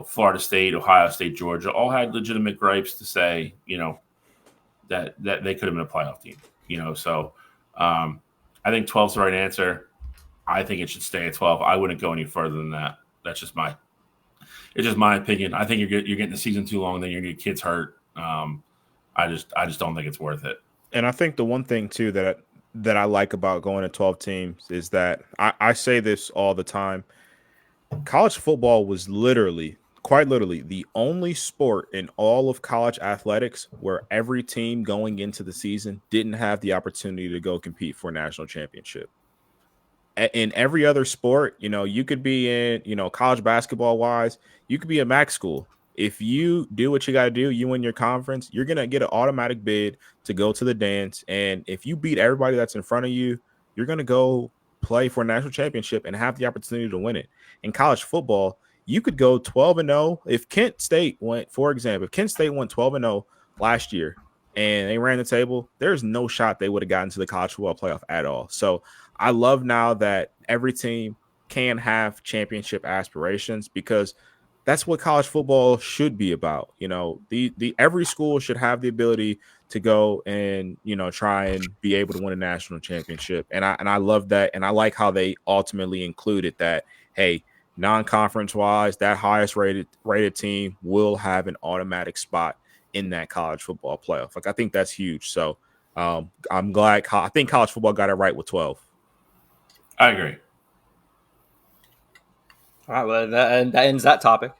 Florida State, Ohio State, Georgia all had legitimate gripes to say, that they could have been a playoff team, So I think 12 is the right answer. I think it should stay at 12. I wouldn't go any further than that. It's just my opinion. I think you're getting the season too long, then you're going to get kids hurt. I just don't think it's worth it. And I think the one thing too that I like about going to 12 teams is that I say this all the time. College football was quite literally, the only sport in all of college athletics where every team going into the season didn't have the opportunity to go compete for a national championship. In every other sport, you could be in, college basketball wise, you could be a MAC school. If you do what you got to do, you win your conference, you're going to get an automatic bid to go to the dance. And if you beat everybody that's in front of you, you're going to go play for a national championship and have the opportunity to win it. In college football, you could go 12-0. If Kent State went 12-0 last year, and they ran the table, there's no shot they would have gotten to the college football playoff at all. So I love now that every team can have championship aspirations because that's what college football should be about. The every school should have the ability to go and try and be able to win a national championship. And I love that, and I like how they ultimately included that. Hey, non-conference wise, that highest rated team will have an automatic spot in that college football playoff. Like I think that's huge. So I'm glad. I think college football got it right with 12. I agree. All right, well, that ends that topic.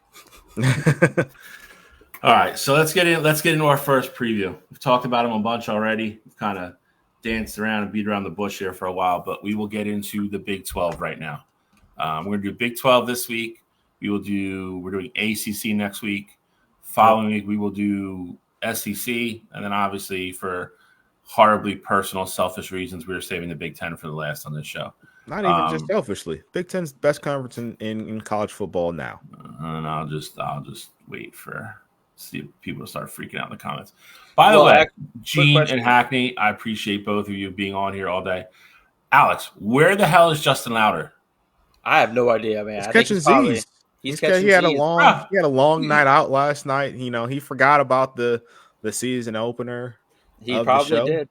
All right, so let's get into our first preview. We've talked about them a bunch already. We've kind of danced around and beat around the bush here for a while, but we will get into the Big 12 right now. We're going to do Big 12 this week. We're doing ACC next week. Following week, we will do SEC, and then obviously for horribly personal, selfish reasons, we're saving the Big 10 for the last on this show. Not even just selfishly. Big Ten's the best conference in college football now. And I'll just wait for see if people start freaking out in the comments. By the way, Gene and Hackney, I appreciate both of you being on here all day. Alex, where the hell is Justin Louder? I have no idea, man. He's catching Z's. He had a long night out last night. He forgot about the season opener. He probably did.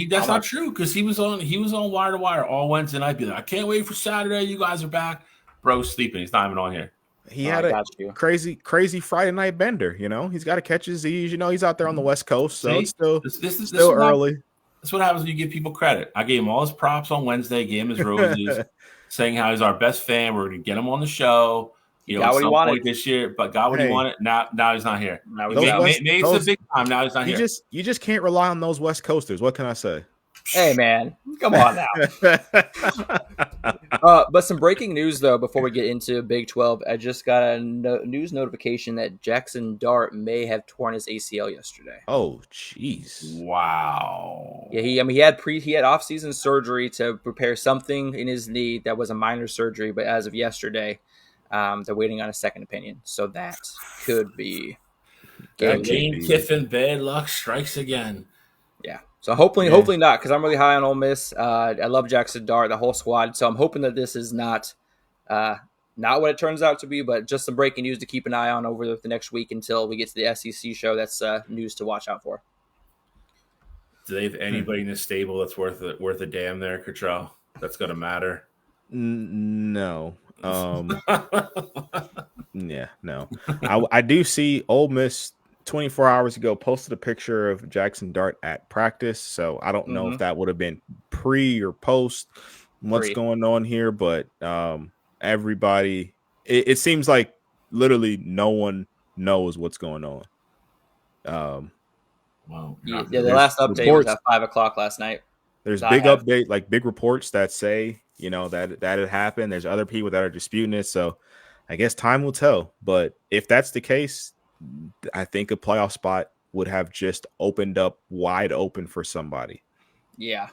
That's not true because he was on Wire to Wire all Wednesday night. Be like, I can't wait for Saturday. You guys are back. Bro's sleeping. He's not even on here. He had a crazy Friday night bender. He's got to catch his Z's. He's out there on the West Coast, so it's still early. That's what happens when you give people credit. I gave him all his props on Wednesday, gave him his roses, saying how he's our best fan. We're going to get him on the show. Got what he wanted this year, but got what he wanted. Now he's not here. Maybe it's a big time. Now he's not here. You just can't rely on those West Coasters. What can I say? Hey, man, come on now. But some breaking news, though, before we get into Big 12. I just got a news notification that Jackson Dart may have torn his ACL yesterday. Oh, jeez. Wow. Yeah, he had off-season surgery to prepare something in his knee that was a minor surgery, but as of yesterday, they're waiting on a second opinion. So that could be Gene Kiffin, bad luck strikes again. Yeah. So hopefully not, because I'm really high on Ole Miss. I love Jackson Dart, the whole squad. So I'm hoping that this is not what it turns out to be, but just some breaking news to keep an eye on over the next week until we get to the SEC show. That's news to watch out for. Do they have anybody in the stable that's worth a damn there, Cottrell? That's going to matter? No. Yeah, no. I do see Ole Miss 24 hours ago posted a picture of Jackson Dart at practice, so I don't know if that would have been pre or post what's going on here, but everybody it seems like literally no one knows what's going on. The last update was at 5:00 last night. There's big reports that say that it happened. There's other people that are disputing it, so I guess time will tell. But if that's the case, I think a playoff spot would have just opened up wide open for somebody. Yeah.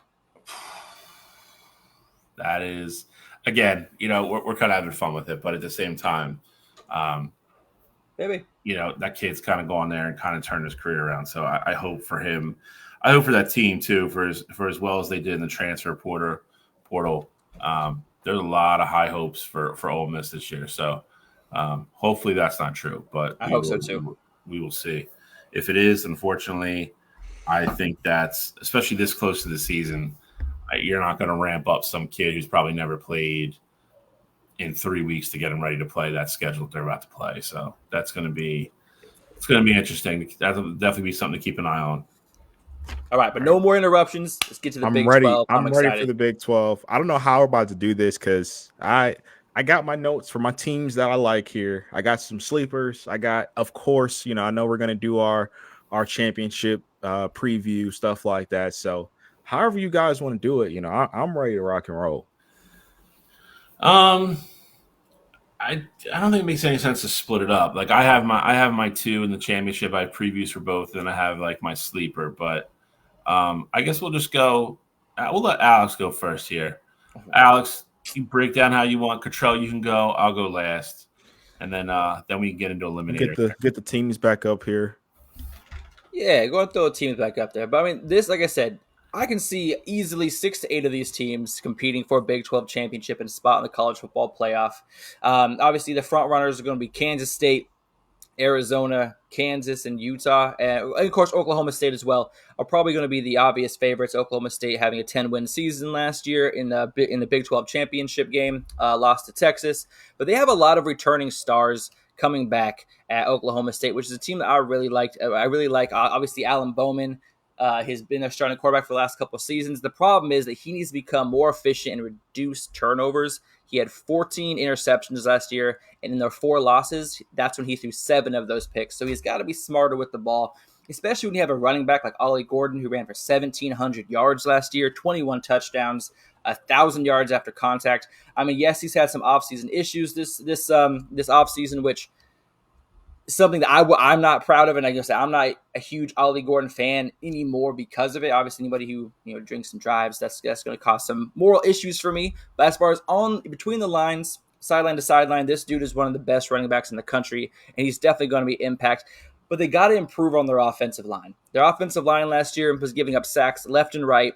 That is, again, we're kind of having fun with it, but at the same time, maybe, that kid's kind of gone there and kind of turned his career around. So I hope for him. I hope for that team too, for as well as they did in the transfer portal. There's a lot of high hopes for Ole Miss this year. So hopefully that's not true, but I hope so too. We will see. If it is, unfortunately, I think that's, especially this close to the season, you're not going to ramp up some kid who's probably never played in 3 weeks to get him ready to play that schedule they're about to play. So it's going to be interesting. That'll definitely be something to keep an eye on. All right, but no more interruptions. Let's get to the Big 12. I'm ready for the Big 12. I don't know how we're about to do this because I got my notes for my teams that I like here. I got some sleepers. I got, of course, I know we're going to do our championship preview, stuff like that. So however you guys want to do it, I'm ready to rock and roll. I don't think it makes any sense to split it up. Like I have my two in the championship. I have previews for both, and I have like my sleeper. But I guess we'll just go. We'll let Alex go first here. Alex, you break down how you want. Cottrell, you can go. I'll go last, and then we can get into eliminator. Get the teams back up here. Yeah, go and throw teams back up there. But I mean, this, like I said, I can see easily 6 to 8 of these teams competing for a Big 12 championship and a spot in the college football playoff. Obviously, the front runners are going to be Kansas State, Arizona, Kansas, and Utah, and of course Oklahoma State as well are probably going to be the obvious favorites. Oklahoma State having a 10-win season last year in the Big 12 championship game, lost to Texas, but they have a lot of returning stars coming back at Oklahoma State, which is a team that I really liked. I really like obviously Alan Bowman. He's been their starting quarterback for the last couple of seasons. The problem is that he needs to become more efficient and reduce turnovers. He had 14 interceptions last year, and in their 4 losses, that's when he threw 7 of those picks. So he's got to be smarter with the ball, especially when you have a running back like Ollie Gordon, who ran for 1,700 yards last year, 21 touchdowns, 1,000 yards after contact. I mean, yes, he's had some offseason issues this offseason, which something that I'm not proud of, and I guess I'm not a huge Ollie Gordon fan anymore because of it. Obviously, anybody who drinks and drives, that's going to cause some moral issues for me. But as far as on between the lines, sideline to sideline, this dude is one of the best running backs in the country, and he's definitely going to be impact. But they got to improve on their offensive line. Their offensive line last year was giving up sacks left and right.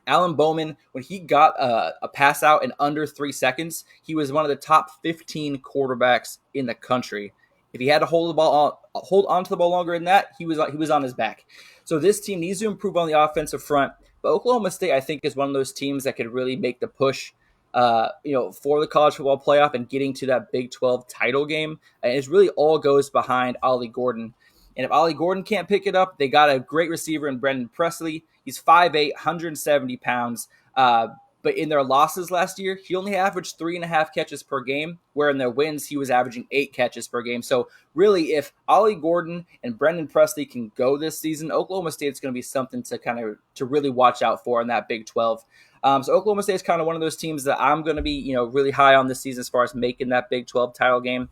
Alan Bowman, when he got a pass out in under 3 seconds, he was one of the top 15 quarterbacks in the country. If he had to hold onto the ball longer than that, he was on his back. So this team needs to improve on the offensive front. But Oklahoma State, I think, is one of those teams that could really make the push, for the college football playoff and getting to that Big 12 title game. And it really all goes behind Ollie Gordon. And if Ollie Gordon can't pick it up, they got a great receiver in Brendan Presley. He's 5'8", 170 pounds. But in their losses last year, he only averaged 3.5 catches per game, where in their wins, he was averaging 8 catches per game. So really, if Ollie Gordon and Brendan Presley can go this season, Oklahoma State's going to be something to really watch out for in that Big 12. So Oklahoma State's kind of one of those teams that I'm going to be, really high on this season as far as making that Big 12 title game.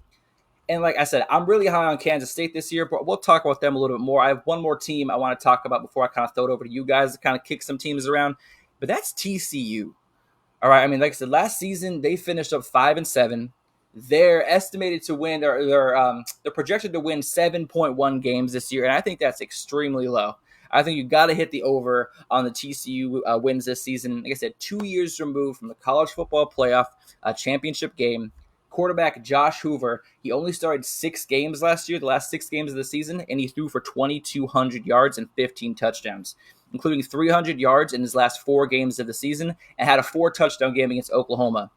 And like I said, I'm really high on Kansas State this year, but we'll talk about them a little bit more. I have one more team I want to talk about before I kind of throw it over to you guys to kind of kick some teams around, but that's TCU. All right, I mean, like I said, last season they finished up 5-7. They're estimated to win, or they're projected to win 7.1 games this year, and I think that's extremely low. I think you got to hit the over on the TCU wins this season. Like I said, 2 years removed from the college football playoff championship game. Quarterback Josh Hoover, he only started 6 games last year, the last 6 games of the season, and he threw for 2,200 yards and 15 touchdowns, including 300 yards in his last 4 games of the season, and had a 4-touchdown game against Oklahoma.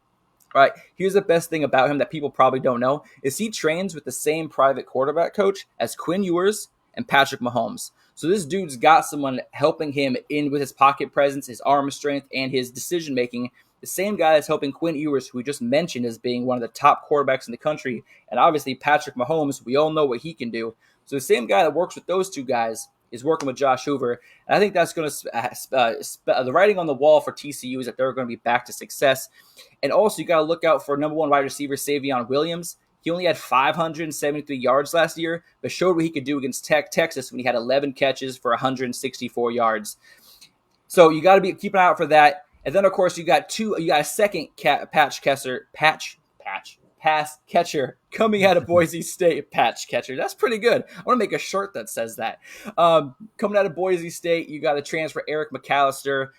All right, here's the best thing about him that people probably don't know, is he trains with the same private quarterback coach as Quinn Ewers and Patrick Mahomes. So this dude's got someone helping him in with his pocket presence, his arm strength, and his decision-making. The same guy that's helping Quinn Ewers, who we just mentioned as being one of the top quarterbacks in the country, and obviously Patrick Mahomes, we all know what he can do. So the same guy that works with those two guys is working with Josh Hoover, and I think that's going to the writing on the wall for TCU is that they're going to be back to success. And also, you got to look out for number 1 wide receiver Savion Williams. He only had 573 yards last year, but showed what he could do against Texas when he had 11 catches for 164 yards. So you got to be keeping an eye out for that. And then, of course, you got a second pass catcher coming out of Boise State. Patch catcher. That's pretty good. I want to make a shirt that says that. Coming out of Boise State, you got a transfer, Eric McAllister.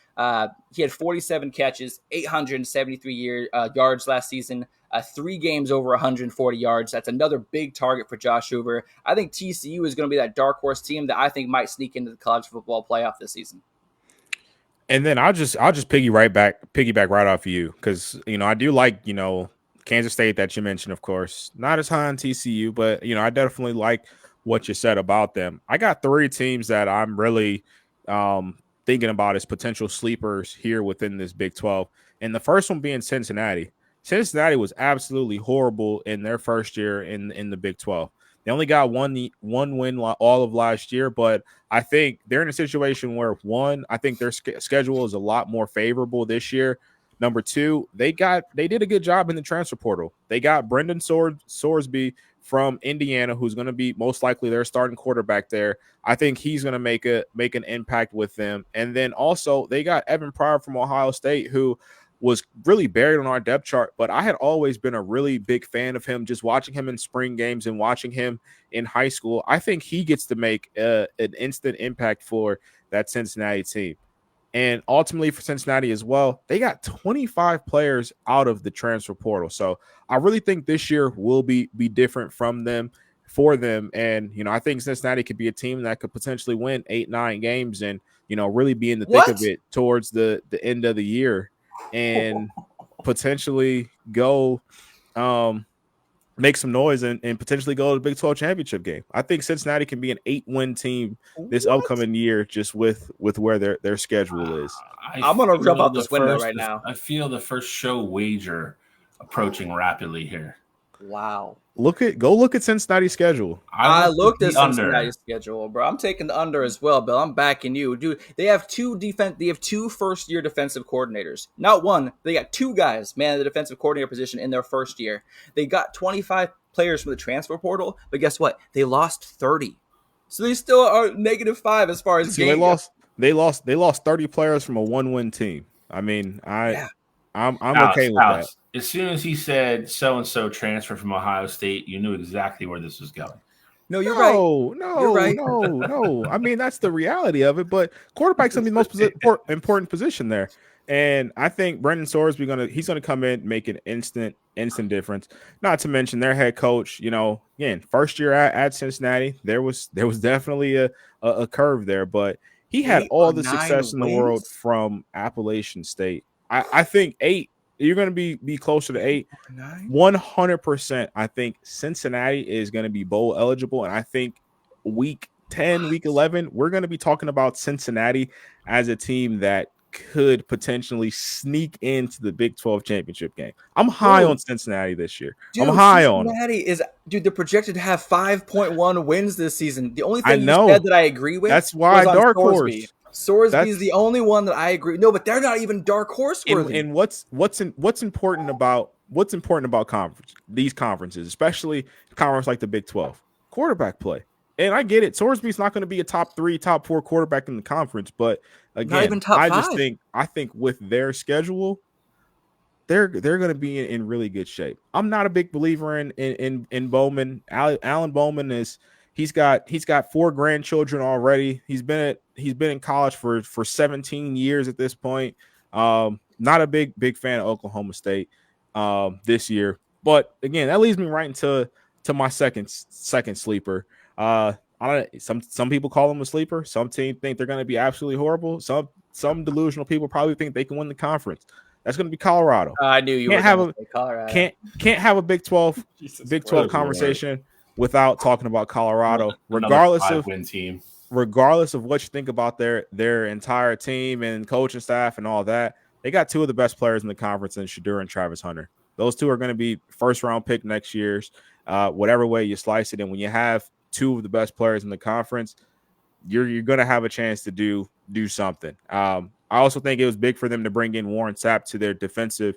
He had 47 catches, 873 yards last season, 3 games over 140 yards. That's another big target for Josh Hoover. I think TCU is going to be that dark horse team that I think might sneak into the college football playoff this season. And then I'll just piggyback right off of you, because I do like Kansas State that you mentioned, of course, not as high on TCU, but I definitely like what you said about them. I got 3 teams that I'm really thinking about as potential sleepers here within this Big 12, and the first one being Cincinnati. Cincinnati was absolutely horrible in their first year in the Big 12. They only got one win all of last year, but I think they're in a situation where, 1, I think their schedule is a lot more favorable this year. Number 2, they did a good job in the transfer portal. They got Brendan Sorsby from Indiana, who's going to be most likely their starting quarterback there. I think he's going to make an impact with them. And then also they got Evan Pryor from Ohio State, who was really buried on our depth chart, but I had always been a really big fan of him, just watching him in spring games and watching him in high school. I think he gets to make an instant impact for that Cincinnati team. And ultimately for Cincinnati as well, they got 25 players out of the transfer portal. So I really think this year will be different for them. And, I think Cincinnati could be a team that could potentially win 8-9 games and, really be in the thick of it towards the end of the year and potentially go make some noise and potentially go to the Big 12 championship game. I think Cincinnati can be an 8-win team this upcoming year just with where their schedule is. I'm going to jump out this window right now. I feel the first show wager approaching rapidly here. Wow. Go look at Cincinnati's schedule. I looked at Cincinnati's schedule, bro. I'm taking the under as well, Bill. I'm backing you, dude. They have two first-year defensive coordinators. Not one. They got two guys, man, the defensive coordinator position in their first year. They got 25 players from the transfer portal, but guess what? They lost 30, so they still are -5 as far as game. They lost 30 players from a 1-win team. I mean, I'm okay with that. As soon as he said so-and-so transfer from Ohio State, you knew exactly where this was going. No, you're right. No. I mean, that's the reality of it. But quarterback's going to be the most important position there. And I think Brendan Sorsby he's going to come in, make an instant difference. Not to mention their head coach, again, first year at Cincinnati, there was definitely a curve there. But he had all the success in the world from Appalachian State. I think 8. You're going to be closer to 8. 100%. I think Cincinnati is going to be bowl eligible. And I think week 10, week 11, we're going to be talking about Cincinnati as a team that could potentially sneak into the Big 12 championship game. I'm high on Cincinnati this year. I'm high on Cincinnati. They're projected to have 5.1 wins this season. The only thing you said that I agree with. That's why dark horse. Sorsby is the only one that I agree. No, but they're not even dark horse worthy. And what's important about these conferences, especially a conference like the Big 12, quarterback play. And I get it. Sorsby's not going to be a top 3, top 4 quarterback in the conference, but again, not even top 5. I think with their schedule, they're going to be in really good shape. I'm not a big believer in Bowman. Alan Bowman is. He's got 4 grandchildren already. He's been in college for 17 years at this point. Not a big fan of Oklahoma State this year. But again, that leads me right into my second sleeper. Some people call him a sleeper. Some teams think they're going to be absolutely horrible. Some delusional people probably think they can win the conference. That's going to be Colorado. I knew you can't were going to say Colorado. Can't have a Big 12 conversation without talking about Colorado, regardless of what you think about their entire team and coaching staff and all that. They got 2 of the best players in the conference in Shedeur and Travis Hunter. Those 2 are going to be first-round pick next year's, whatever way you slice it. And when you have 2 of the best players in the conference, you're going to have a chance to do something. I also think it was big for them to bring in Warren Sapp to their defensive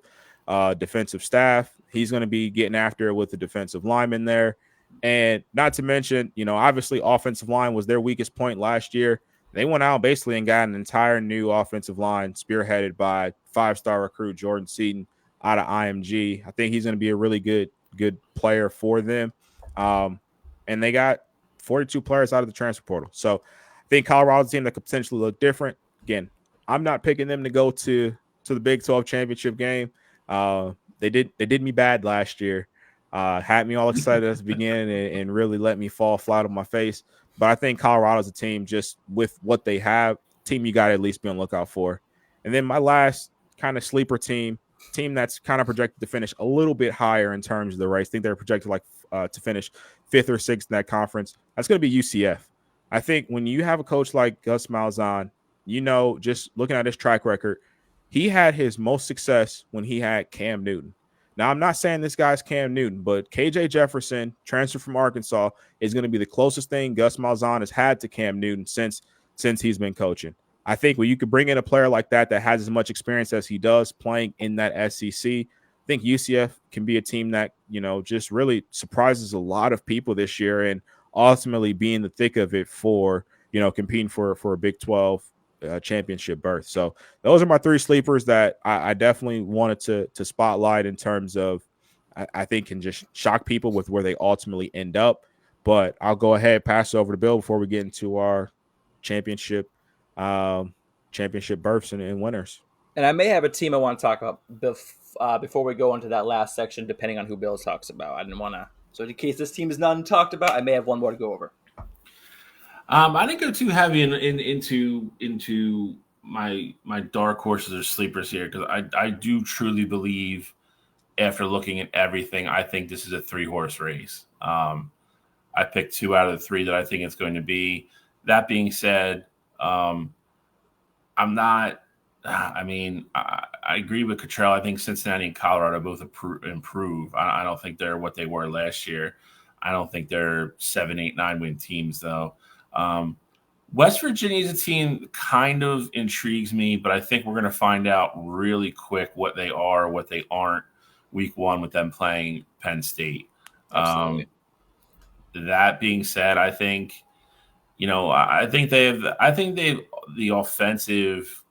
staff. He's going to be getting after it with the defensive lineman there. And not to mention, obviously offensive line was their weakest point last year. They went out basically and got an entire new offensive line spearheaded by 5-star recruit Jordan Seaton out of IMG. I think he's going to be a really good player for them. And they got 42 players out of the transfer portal. So I think Colorado's a team that could potentially look different. Again, I'm not picking them to go to the Big 12 championship game. They did me bad last year. Had me all excited at the beginning and really let me fall flat on my face. But I think Colorado's a team just with what they have, team you got to at least be on the lookout for. And then my last kind of sleeper team that's kind of projected to finish a little bit higher in terms of the race. I think they're projected to finish 5th or 6th in that conference. That's going to be UCF. I think when you have a coach like Gus Malzahn, just looking at his track record, he had his most success when he had Cam Newton. Now, I'm not saying this guy's Cam Newton, but KJ Jefferson, transfer from Arkansas, is going to be the closest thing Gus Malzahn has had to Cam Newton since he's been coaching. I think when you could bring in a player like that has as much experience as he does playing in that SEC, I think UCF can be a team that, just really surprises a lot of people this year and ultimately be in the thick of it for, competing for a Big 12 championship berth. So those are my 3 sleepers that I definitely wanted to spotlight in terms of I think can just shock people with where they ultimately end up. But I'll go ahead, pass over to Bill before we get into our championship championship berths and winners. And I may have a team I want to talk about before we go into that last section, depending on who Bill talks about. I didn't want to. So in case this team is not talked about, I may have one more to go over. I didn't go too heavy into my dark horses or sleepers here because I do truly believe after looking at everything, I think this is a 3-horse race. I picked 2 out of the 3 that I think it's going to be. That being said, I'm not. I mean, I agree with Cottrell. I think Cincinnati and Colorado both improve. I don't think they're what they were last year. I don't think they're 7, 8, 9 win teams though. West Virginia is a team kind of intrigues me, but I think we're going to find out really quick what they are, what they aren't. Week 1 with them playing Penn State. Absolutely. That being said, I think they have the offensive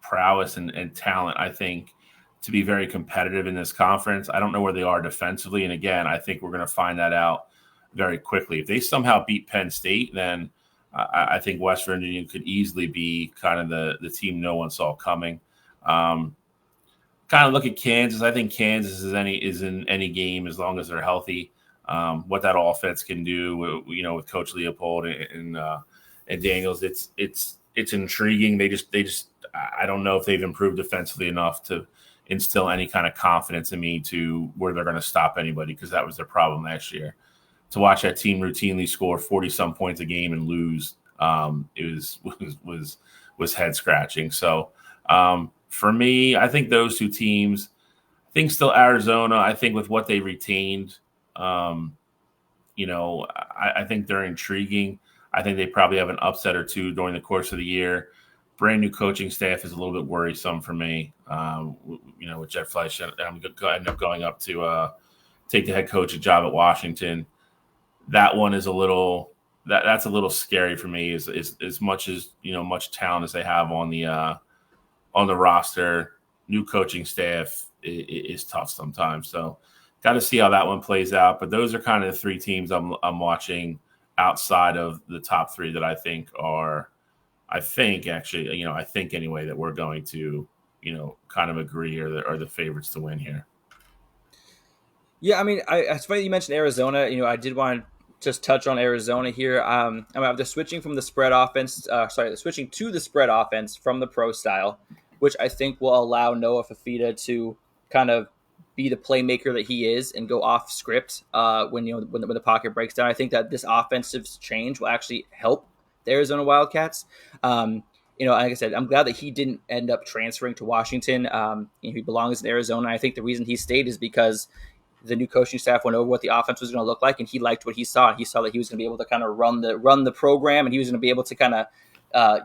prowess and talent, I think, to be very competitive in this conference. I don't know where they are defensively. And again, I think we're going to find that out very quickly. If they somehow beat Penn State, then I think West Virginia could easily be kind of the team no one saw coming. Kind of look at Kansas. I think Kansas is in any game as long as they're healthy. What that offense can do, with Coach Leopold and Daniels, it's intriguing. They just I don't know if they've improved defensively enough to instill any kind of confidence in me to where they're going to stop anybody, because that was their problem last year. To watch that team routinely score 40-some points a game and lose, it was head scratching. So for me, I think those 2 teams. I think still Arizona. I think with what they retained, I think they're intriguing. I think they probably have an upset or 2 during the course of the year. Brand new coaching staff is a little bit worrisome for me. With Jeff Fleisch, I'm going to end up going up to take the head coaching job at Washington. That one is a little that's a little scary for me. As much as much talent as they have on the roster, new coaching staff is tough sometimes. So, got to see how that one plays out. But those are kind of the 3 teams I'm watching outside of the top 3 that I think are. I think anyway that we're going to, kind of agree are the favorites to win here. Yeah, I mean, it's funny you mentioned Arizona. I did want to just touch on Arizona here. They're switching from the spread offense. They're switching to the spread offense from the pro style, which I think will allow Noah Fafita to kind of be the playmaker that he is and go off script when the pocket breaks down. I think that this offensive change will actually help the Arizona Wildcats. Like I said, I'm glad that he didn't end up transferring to Washington. He belongs in Arizona. I think the reason he stayed is because the new coaching staff went over what the offense was going to look like, and he liked what he saw. He saw that he was going to be able to kind of run the program, and he was going to be able to kind of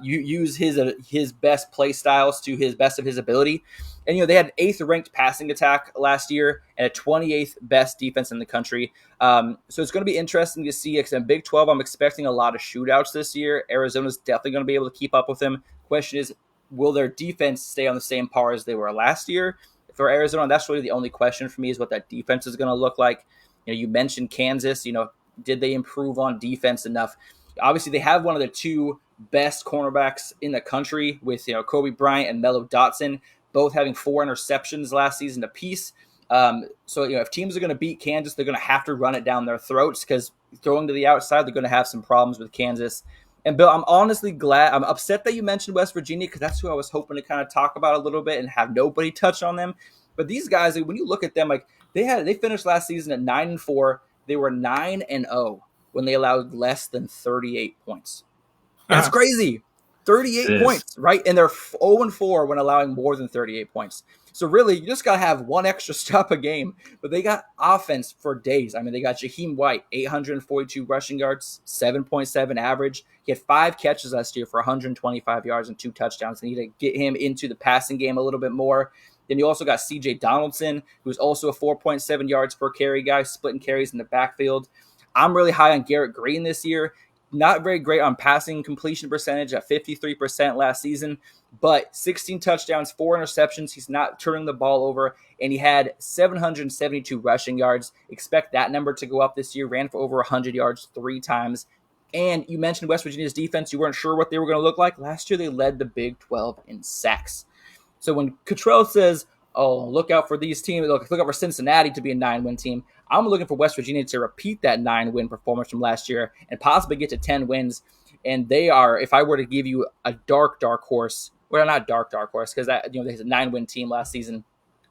use his best play styles to his best of his ability. And they had an 8th ranked passing attack last year and a 28th best defense in the country. So it's going to be interesting to see. Because in Big 12, I'm expecting a lot of shootouts this year. Arizona's definitely going to be able to keep up with them. Question is, will their defense stay on the same par as they were last year for Arizona? That's really the only question for me, is what that defense is going to look like. You mentioned Kansas. Did they improve on defense enough? Obviously, they have one of the 2 best cornerbacks in the country with Kobe Bryant and Mello Dotson, both having 4 interceptions last season apiece. So if teams are going to beat Kansas, they're going to have to run it down their throats, because throwing to the outside, they're going to have some problems with Kansas. And Bill, I'm honestly glad. I'm upset that you mentioned West Virginia, because that's who I was hoping to kind of talk about a little bit and have nobody touch on them. But these guys, when you look at them, like they finished last season at 9-4. They were 9-0 when they allowed less than 38 points. That's crazy. 38 points, right? And they're 0-4 when allowing more than 38 points. So really, you just got to have one extra stop a game. But they got offense for days. I mean, they got Jaheim White, 842 rushing yards, 7.7 average. He had 5 catches last year for 125 yards and 2 touchdowns. They need to get him into the passing game a little bit more. Then you also got C.J. Donaldson, who's also a 4.7 yards per carry guy, splitting carries in the backfield. I'm really high on Garrett Green this year. not very great on passing completion percentage at 53% last season, but 16 touchdowns, 4 interceptions. He's not turning the ball over, and he had 772 rushing yards. Expect that number to go up this year. Ran for over 100 yards 3 times. And you mentioned West Virginia's defense. You weren't sure what they were going to look like. Last year, they led the Big 12 in sacks. So when Cottrell says, oh, look out for these teams, look out for Cincinnati to be a 9-win team, I'm looking for West Virginia to repeat that 9-win performance from last year and possibly get to 10 wins. And they are, if I were to give you a dark horse, well, not dark horse, because that, they had a 9-win team last season.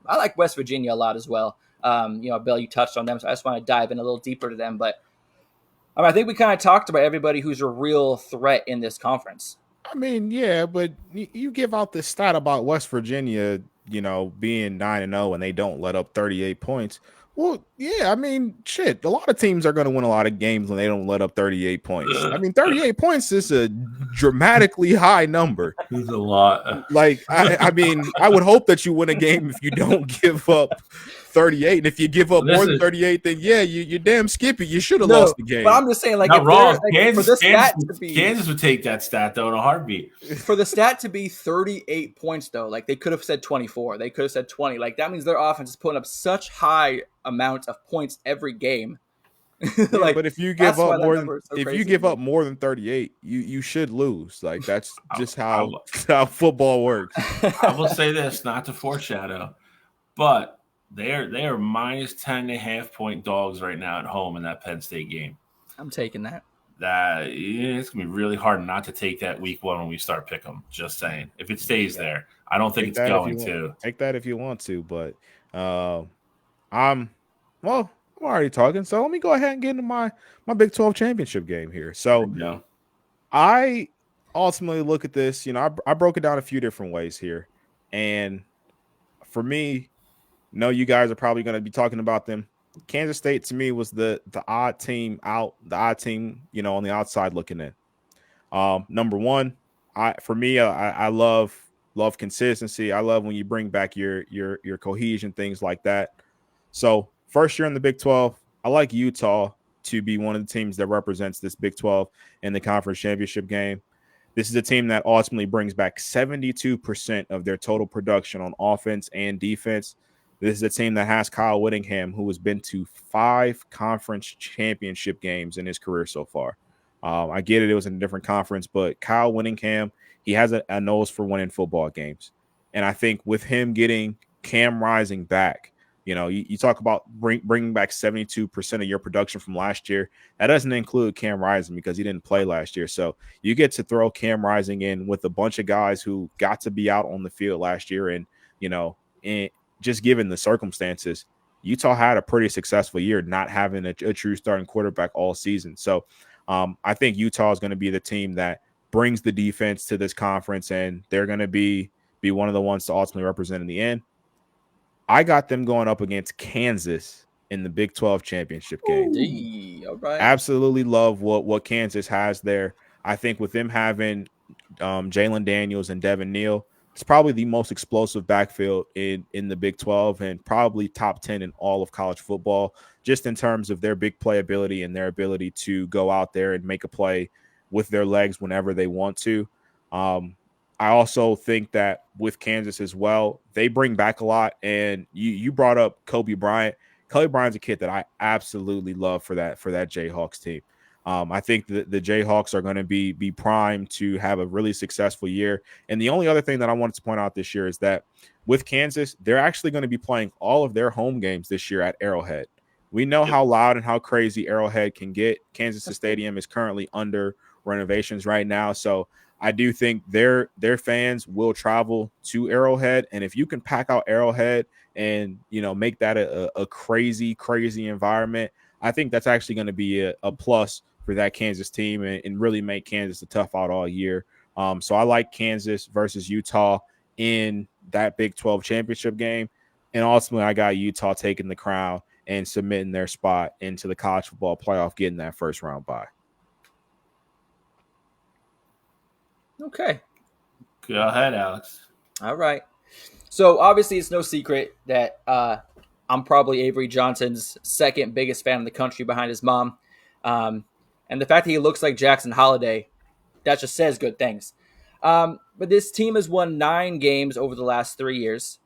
I like West Virginia a lot as well. Bill, you touched on them, so I just want to dive in a little deeper to them. But I think we kind of talked about everybody who's a real threat in this conference. I mean, yeah, but you give out this stat about West Virginia, being 9-0 and they don't let up 38 points. Well, yeah, I mean, shit, a lot of teams are going to win a lot of games when they don't let up 38 points. I mean, 38 points is a dramatically high number. It's a lot. Like, I mean, I would hope that you win a game if you don't give up 38. And if you give up more than 38, then yeah, you're damn skippy. You should have lost the game. But I'm just saying, like, not wrong. Kansas would take that stat though in a heartbeat. For the stat to be 38 points, though, like they could have said 24, they could have said 20. Like that means their offense is putting up such high amount of points every game. Yeah, but if you give up more than 38, you should lose. Like that's just how football works. I will say this, not to foreshadow, but they are minus 10.5 point dogs right now at home in that Penn State game. I'm taking that. It's gonna be really hard not to take that week 1 when we start pick 'em. Just saying, if it stays there, I don't think it's going to. Take that if you want to, but I'm already talking, so let me go ahead and get into my Big 12 championship game here. So I ultimately look at this, I broke it down a few different ways here. And for me, you guys are probably going to be talking about them. Kansas State to me was the odd team on the outside looking in. Number one, I love consistency. I love when you bring back your cohesion, things like that. So first year in the Big 12, I like Utah to be one of the teams that represents this Big 12 in the conference championship game. This is a team that ultimately brings back 72% of their total production on offense and defense. This is a team that has Kyle Whittingham, who has been to 5 conference championship games in his career so far. I get it was in a different conference, but Kyle Whittingham, he has a nose for winning football games. And I think with him getting Cam Rising back, you talk about bringing back 72% of your production from last year. That doesn't include Cam Rising because he didn't play last year. So you get to throw Cam Rising in with a bunch of guys who got to be out on the field last year. And, just given the circumstances, Utah had a pretty successful year not having a true starting quarterback all season. So I think Utah is going to be the team that brings the defense to this conference, and they're going to be one of the ones to ultimately represent in the end. I got them going up against Kansas in the Big 12 championship game. All right. Absolutely love what Kansas has there. I think with them having Jalen Daniels and Devin Neal, it's probably the most explosive backfield in the Big 12 and probably top 10 in all of college football, just in terms of their big playability and their ability to go out there and make a play with their legs whenever they want to. I also think that with Kansas as well, they bring back a lot. And you brought up Kobe Bryant. Kobe Bryant's a kid that I absolutely love for that Jayhawks team. I think the Jayhawks are going to be primed to have a really successful year. And the only other thing that I wanted to point out this year is that with Kansas, they're actually going to be playing all of their home games this year at Arrowhead. We know how loud and how crazy Arrowhead can get. Kansas Stadium is currently under renovations right now. So I do think their fans will travel to Arrowhead. And if you can pack out Arrowhead and, make that a crazy, crazy environment, I think that's actually going to be a plus for that Kansas team and really make Kansas a tough out all year. So I like Kansas versus Utah in that Big 12 championship game. And ultimately, I got Utah taking the crown and submitting their spot into the college football playoff, getting that first round bye. Okay. Go ahead, Alex. All right. So obviously it's no secret that I'm probably Avery Johnson's second biggest fan in the country behind his mom. And the fact that he looks like Jackson Holiday, that just says good things. But this team has won 9 games over the last 3 years.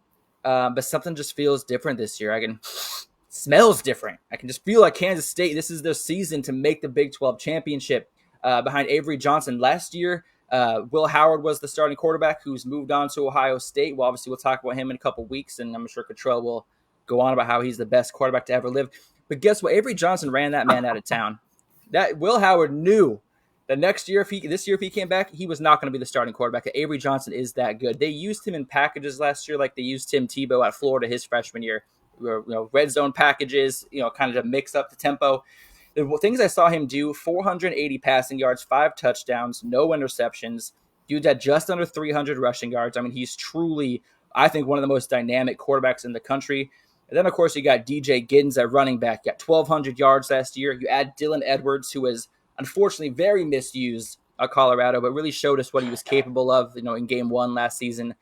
But something just feels different this year. Smells different. I can just feel like Kansas State, this is their season to make the Big 12 championship behind Avery Johnson. Last year, Will Howard was the starting quarterback who's moved on to Ohio State. Well, obviously, we'll talk about him in a couple weeks, and I'm sure Cottrell will go on about how he's the best quarterback to ever live. But guess what? Avery Johnson ran that man out of town. That Will Howard knew that next year, if he came back, he was not going to be the starting quarterback. Avery Johnson is that good. They used him in packages last year, like they used Tim Tebow at Florida his freshman year. Red zone packages, kind of to mix up the tempo. The things I saw him do: 480 passing yards, 5 touchdowns, no interceptions. Dude's at just under 300 rushing yards. I mean, he's truly, I think, one of the most dynamic quarterbacks in the country. And then, of course, you got DJ Giddens at running back. You got 1,200 yards last year. You add Dylan Edwards, who was unfortunately very misused at Colorado, but really showed us what he was capable of, in game 1 last season.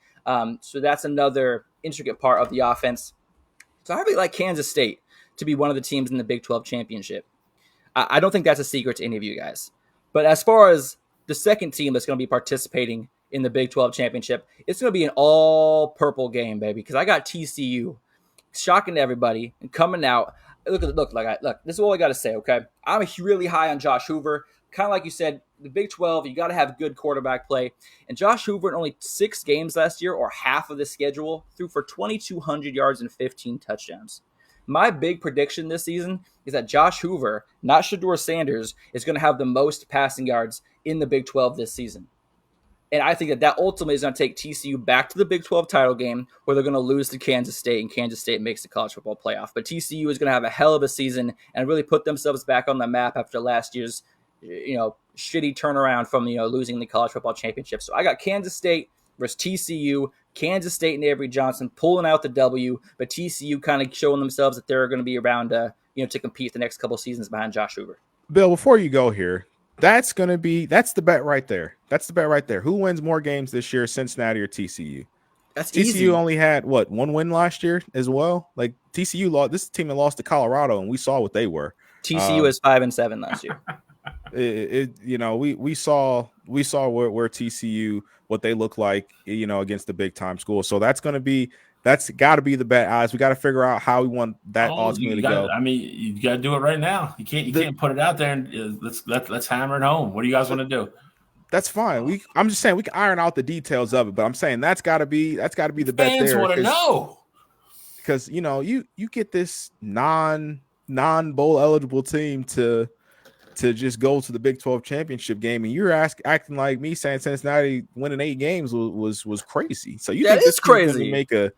So that's another intricate part of the offense. So I really like Kansas State to be one of the teams in the Big 12 championship. I don't think that's a secret to any of you guys. But as far as the second team that's going to be participating in the Big 12 championship, it's going to be an all-purple game, baby, because I got TCU shocking everybody and coming out. Look, this is all I got to say, okay? I'm really high on Josh Hoover. Kind of like you said, the Big 12, you got to have good quarterback play. And Josh Hoover in only 6 games last year, or half of the schedule, threw for 2,200 yards and 15 touchdowns. My big prediction this season is that Josh Hoover, not Shedeur Sanders, is going to have the most passing yards in the Big 12 this season. And I think that ultimately is going to take TCU back to the Big 12 title game, where they're going to lose to Kansas State, and Kansas State makes the college football playoff. But TCU is going to have a hell of a season and really put themselves back on the map after last year's, shitty turnaround from, losing the college football championship. So I got Kansas State versus TCU, Kansas State and Avery Johnson pulling out the W, but TCU kind of showing themselves that they're going to be around, to compete the next couple seasons behind Josh Hoover. Bill, before you go here, that's the bet right there. That's the bet right there. Who wins more games this year, Cincinnati or TCU? That's TCU easy. only had one win last year as well. Like TCU lost, this team that lost to Colorado, and we saw what they were. TCU was 5-7 last year. We saw where TCU, what they look like, against the big time school. So that's got to be the bet, guys. We got to figure out how we want that ultimately to go. I mean, you got to do it right now. You can't put it out there and let's hammer it home. What do you guys want to do? That's fine. I'm just saying we can iron out the details of it, but I'm saying that's got to be the bet there. Fans want to know, because you get this non-bowl eligible team to just go to the Big 12 championship game, and you're acting like me saying Cincinnati winning 8 games was crazy. So you think this is crazy to make a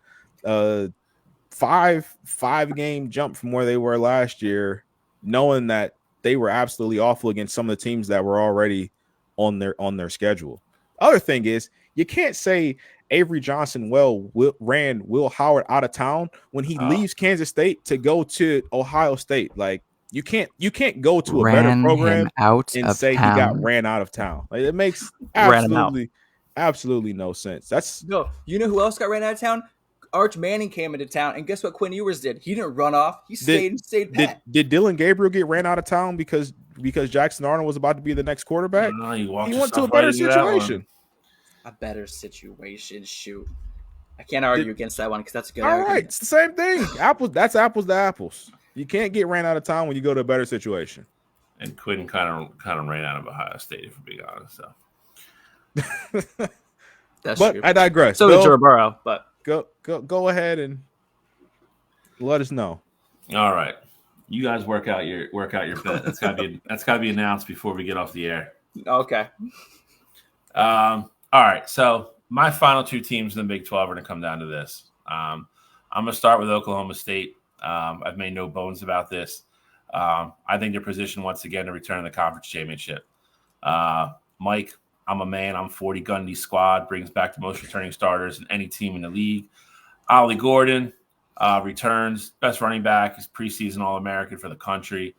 5 game jump from where they were last year, knowing that they were absolutely awful against some of the teams that were already on their schedule. Other thing is, you can't say Avery Johnson ran Will Howard out of town when he leaves Kansas State to go to Ohio State. Like, you can't go to a better program and say he got ran out of town. Like, it makes absolutely no sense. You know who else got ran out of town? Arch Manning came into town, and guess what Quinn Ewers did? He didn't run off. He stayed pat. Did Dylan Gabriel get ran out of town because Jackson Arnold was about to be the next quarterback? No, he went to a better situation. A better situation. Shoot. I can't argue against that one because that's a good All argument. right, it's the same thing. That's apples to apples. You can't get ran out of town when you go to a better situation. And Quinn kind of ran out of Ohio State, if we're being honest. So. That's but true. I digress. So did Joe Burrow, but go ahead and let us know. All right, you guys work out your bet. That's gotta be announced before we get off the air. Okay. All right. So my final 2 teams in the Big 12 are going to come down to this. I'm going to start with Oklahoma State. I've made no bones about this. I think they're positioned once again to return to the conference championship. Mike, I'm a man. I'm 40 Gundy squad, brings back the most returning starters in any team in the league. Ollie Gordon returns, best running back. He's preseason All-American for the country.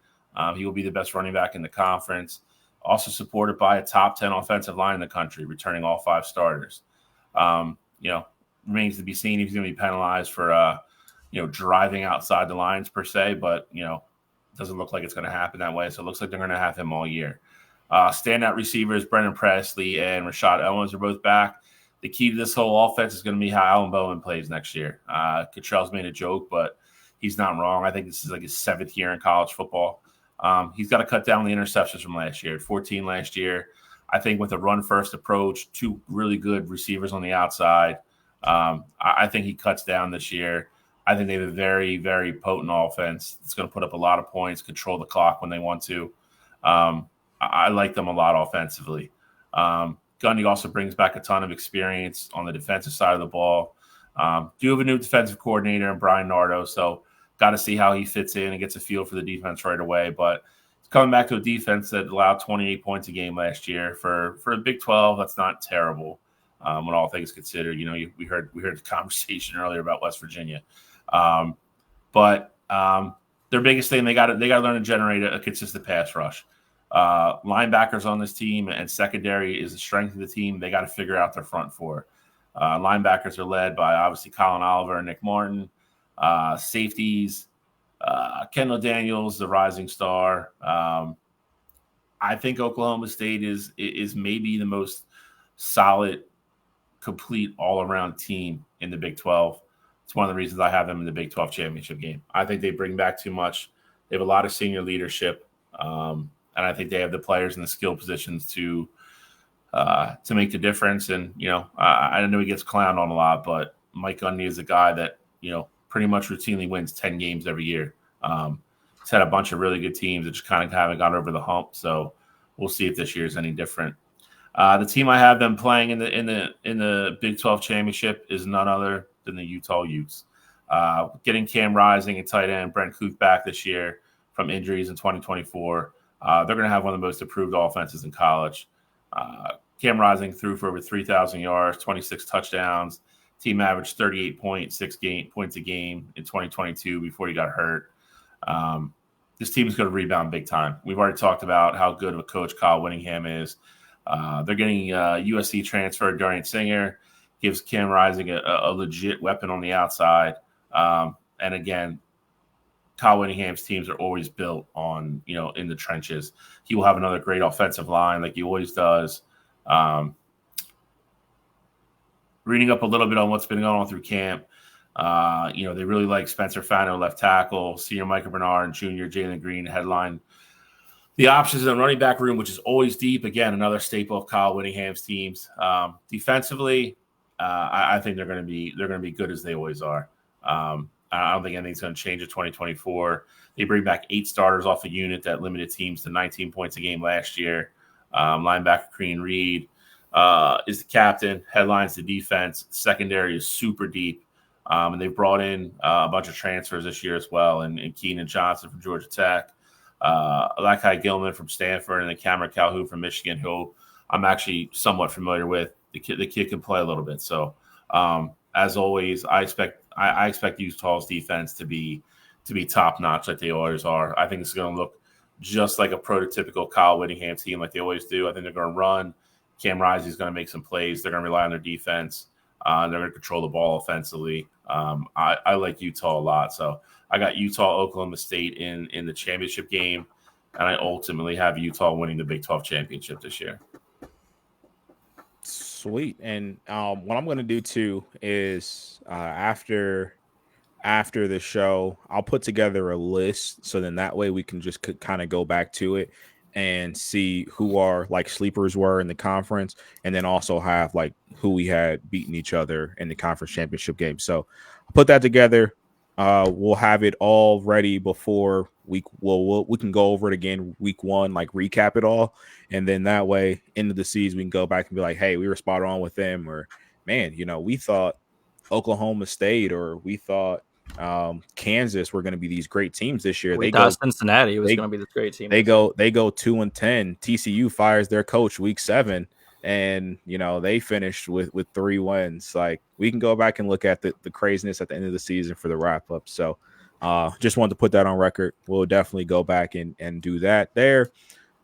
He will be the best running back in the conference. Also supported by a top 10 offensive line in the country, returning all 5 starters. Remains to be seen if he's going to be penalized for, driving outside the lines per se. But, doesn't look like it's going to happen that way. So it looks like they're going to have him all year. Standout receivers, Brendan Presley and Rashad Owens are both back. The key to this whole offense is going to be how Alan Bowman plays next year. Cottrell's made a joke, but he's not wrong. I think this is like his 7th year in college football. He's got to cut down the interceptions from last year. 14 last year. I think with a run-first approach, 2 really good receivers on the outside, I think he cuts down this year. I think they have a very, very potent offense that's going to put up a lot of points, control the clock when they want to. I like them a lot offensively. Gundy also brings back a ton of experience on the defensive side of the ball. Do have a new defensive coordinator in Brian Nardo, so got to see how he fits in and gets a feel for the defense right away. But it's coming back to a defense that allowed 28 points a game last year. For a Big 12, that's not terrible when all things considered. We heard the conversation earlier about West Virginia. But their biggest thing, they got to learn to generate a consistent pass rush. Linebackers on this team and secondary is the strength of the team. They got to figure out their front four. Linebackers are led by obviously Colin Oliver and Nick Martin. Safeties, Kendall Daniels, the rising star. I think Oklahoma State is maybe the most solid, complete all-around team in the Big 12. It's one of the reasons I have them in the Big 12 championship game. I think they bring back too much. They have a lot of senior leadership. And I think they have the players in the skill positions to make the difference. And, I know he gets clowned on a lot, but Mike Gundy is a guy that, pretty much routinely wins 10 games every year. He's had a bunch of really good teams that just kind of haven't got over the hump. So we'll see if this year is any different. The team I have them playing in the Big 12 championship is none other than the Utah Utes. Getting Cam Rising and tight end Brent Kuth back this year from injuries in 2024. They're going to have one of the most improved offenses in college. Cam Rising threw for over 3,000 yards, 26 touchdowns. Team averaged 38.6 points a game in 2022 before he got hurt. This team is going to rebound big time. We've already talked about how good of a coach Kyle Whittingham is. They're getting USC transfer Darian Singer, gives Cam Rising a legit weapon on the outside. And again, Kyle Whittingham's teams are always built on, in the trenches. He will have another great offensive line like he always does. Reading up a little bit on what's been going on through camp, they really like Spencer Fano, left tackle, senior Micah Bernard, and junior Jalen Green headline. The options in the running back room, which is always deep. Again, another staple of Kyle Whittingham's teams. Defensively, I think they're going to be good as they always are. I don't think anything's going to change in 2024. They bring back 8 starters off a unit that limited teams to 19 points a game last year. Linebacker Crean Reed is the captain, headlines the defense. Secondary is super deep. And they've brought in a bunch of transfers this year as well. And Keenan Johnson from Georgia Tech, Alakai Gilman from Stanford, and then Cameron Calhoun from Michigan, who I'm actually somewhat familiar with. The kid can play a little bit. So as always, I expect Utah's defense to be top notch like they always are. I think it's going to look just like a prototypical Kyle Whittingham team like they always do. I think they're going to run. Cam Rising is going to make some plays. They're going to rely on their defense. They're going to control the ball offensively. I like Utah a lot. So I got Utah, Oklahoma State in the championship game, and I ultimately have Utah winning the Big 12 championship this year. Sweet. And what I'm going to do too is after the show, I'll put together a list so then that way we can just kind of go back to it and see who our like sleepers were in the conference, and then also have like who we had beaten each other in the conference championship game. So I'll put that together. We'll have it all ready before we can go over it again week 1, like recap it all, and then that way into the season we can go back and be like, hey, we were spot on with them, or man, we thought Oklahoma State, or we thought Kansas were going to be these great teams this year. We thought Cincinnati was going to be this great team. They go 2-10. TCU fires their coach week 7, and they finished with 3 wins. Like, we can go back and look at the craziness at the end of the season for the wrap up. So just wanted to put that on record. We'll definitely go back and do that there.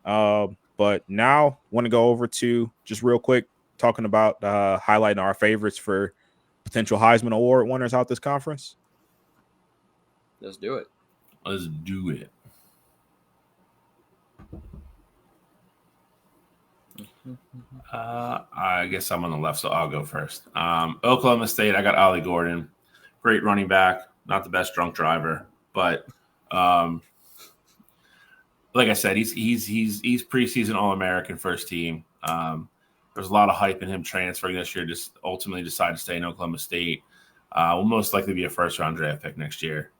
But now want to go over to just real quick talking about highlighting our favorites for potential Heisman Award winners out this conference. Let's do it. Let's do it. I guess I'm on the left, so I'll go first. Oklahoma State, I got Ollie Gordon. Great running back, not the best drunk driver, but like I said, he's preseason All-American first team. There's a lot of hype in him transferring this year. Just ultimately decided to stay in Oklahoma State. Will most likely be a first-round draft pick next year.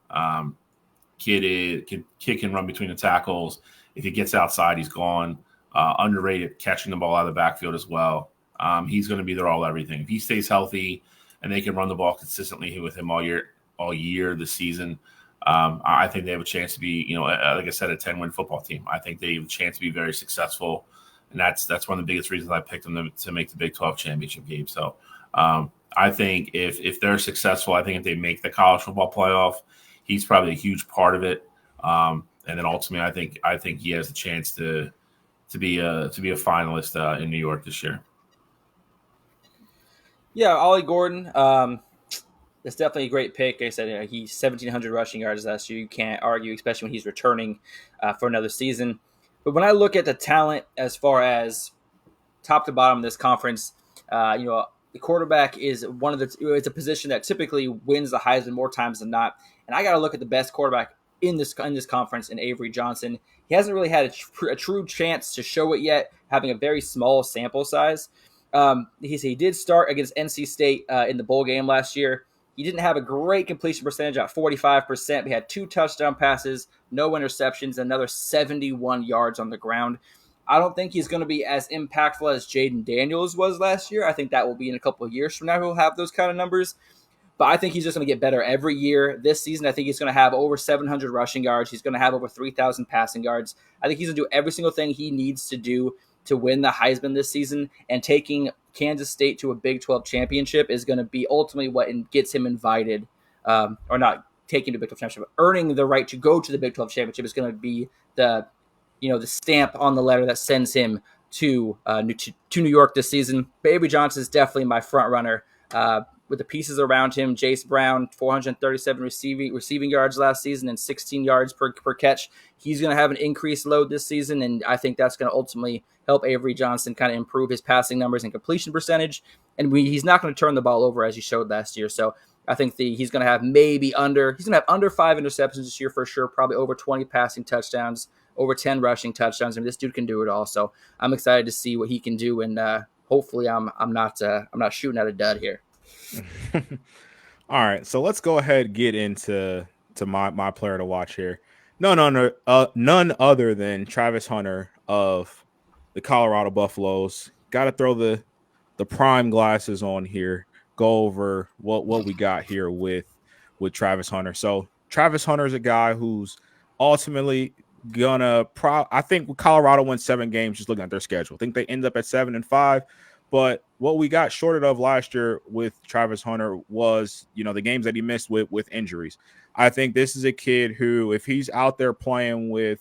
Kid can run between the tackles. If he gets outside, he's gone. Underrated, catching the ball out of the backfield as well. He's going to be their all everything. If he stays healthy and they can run the ball consistently with him all year this season, I think they have a chance to be, like I said, a 10-win football team. I think they have a chance to be very successful, and that's one of the biggest reasons I picked them to make the Big 12 championship game. So I think if they're successful, I think if they make the college football playoff, he's probably a huge part of it. And then ultimately, I think he has a chance to be a finalist in New York this year. Yeah, Ollie Gordon. It's definitely a great pick. Like I said, he's 1,700 rushing yards last year. You can't argue, especially when he's returning for another season. But when I look at the talent as far as top to bottom of this conference, the quarterback is it's a position that typically wins the Heisman more times than not. And I got to look at the best quarterback in this conference in Avery Johnson. He hasn't really had a true chance to show it yet, having a very small sample size. He did start against NC State in the bowl game last year. He didn't have a great completion percentage at 45%. He had 2 touchdown passes, no interceptions, another 71 yards on the ground. I don't think he's going to be as impactful as Jaden Daniels was last year. I think that will be in a couple of years from now. He'll have those kind of numbers. But I think he's just going to get better every year. This season, I think he's going to have over 700 rushing yards. He's going to have over 3,000 passing yards. I think he's going to do every single thing he needs to do to win the Heisman this season, and taking Kansas State to a Big 12 championship is going to be ultimately what gets him invited, or not taking to Big 12 championship, but earning the right to go to the Big 12 championship is going to be the stamp on the letter that sends him to New York this season. But Avery Johnson is definitely my front runner. With the pieces around him, Jace Brown, 437 receiving yards last season and 16 yards per catch. He's going to have an increased load this season, and I think that's going to ultimately help Avery Johnson kind of improve his passing numbers and completion percentage. And he's not going to turn the ball over as he showed last year. So I think he's going to have under 5 interceptions this year for sure, probably over 20 passing touchdowns, over 10 rushing touchdowns. I mean, this dude can do it all. So I'm excited to see what he can do, and hopefully I'm not shooting at a dud here. All right, so let's go ahead and get into my player to watch here. None other than Travis Hunter of the Colorado Buffaloes. Got to throw the prime glasses on here. Go over what we got here with Travis Hunter. So Travis Hunter is a guy who's ultimately gonna I think Colorado won 7 games just looking at their schedule. I think they end up at 7-5. But what we got shorted of last year with Travis Hunter was, the games that he missed with injuries. I think this is a kid who, if he's out there playing with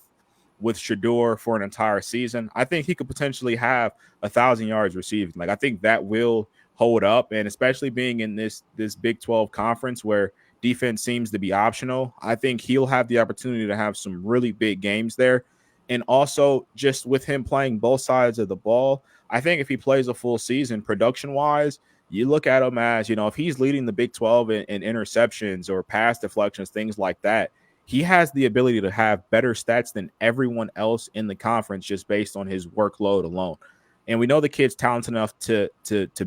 Shedeur for an entire season, I think he could potentially have 1,000 yards receiving. Like, I think that will hold up, and especially being in this Big 12 conference where defense seems to be optional, I think he'll have the opportunity to have some really big games there. And also, just with him playing both sides of the ball, I think if he plays a full season, production-wise, you look at him as, if he's leading the Big 12 in interceptions or pass deflections, things like that, he has the ability to have better stats than everyone else in the conference just based on his workload alone. And we know the kid's talented enough to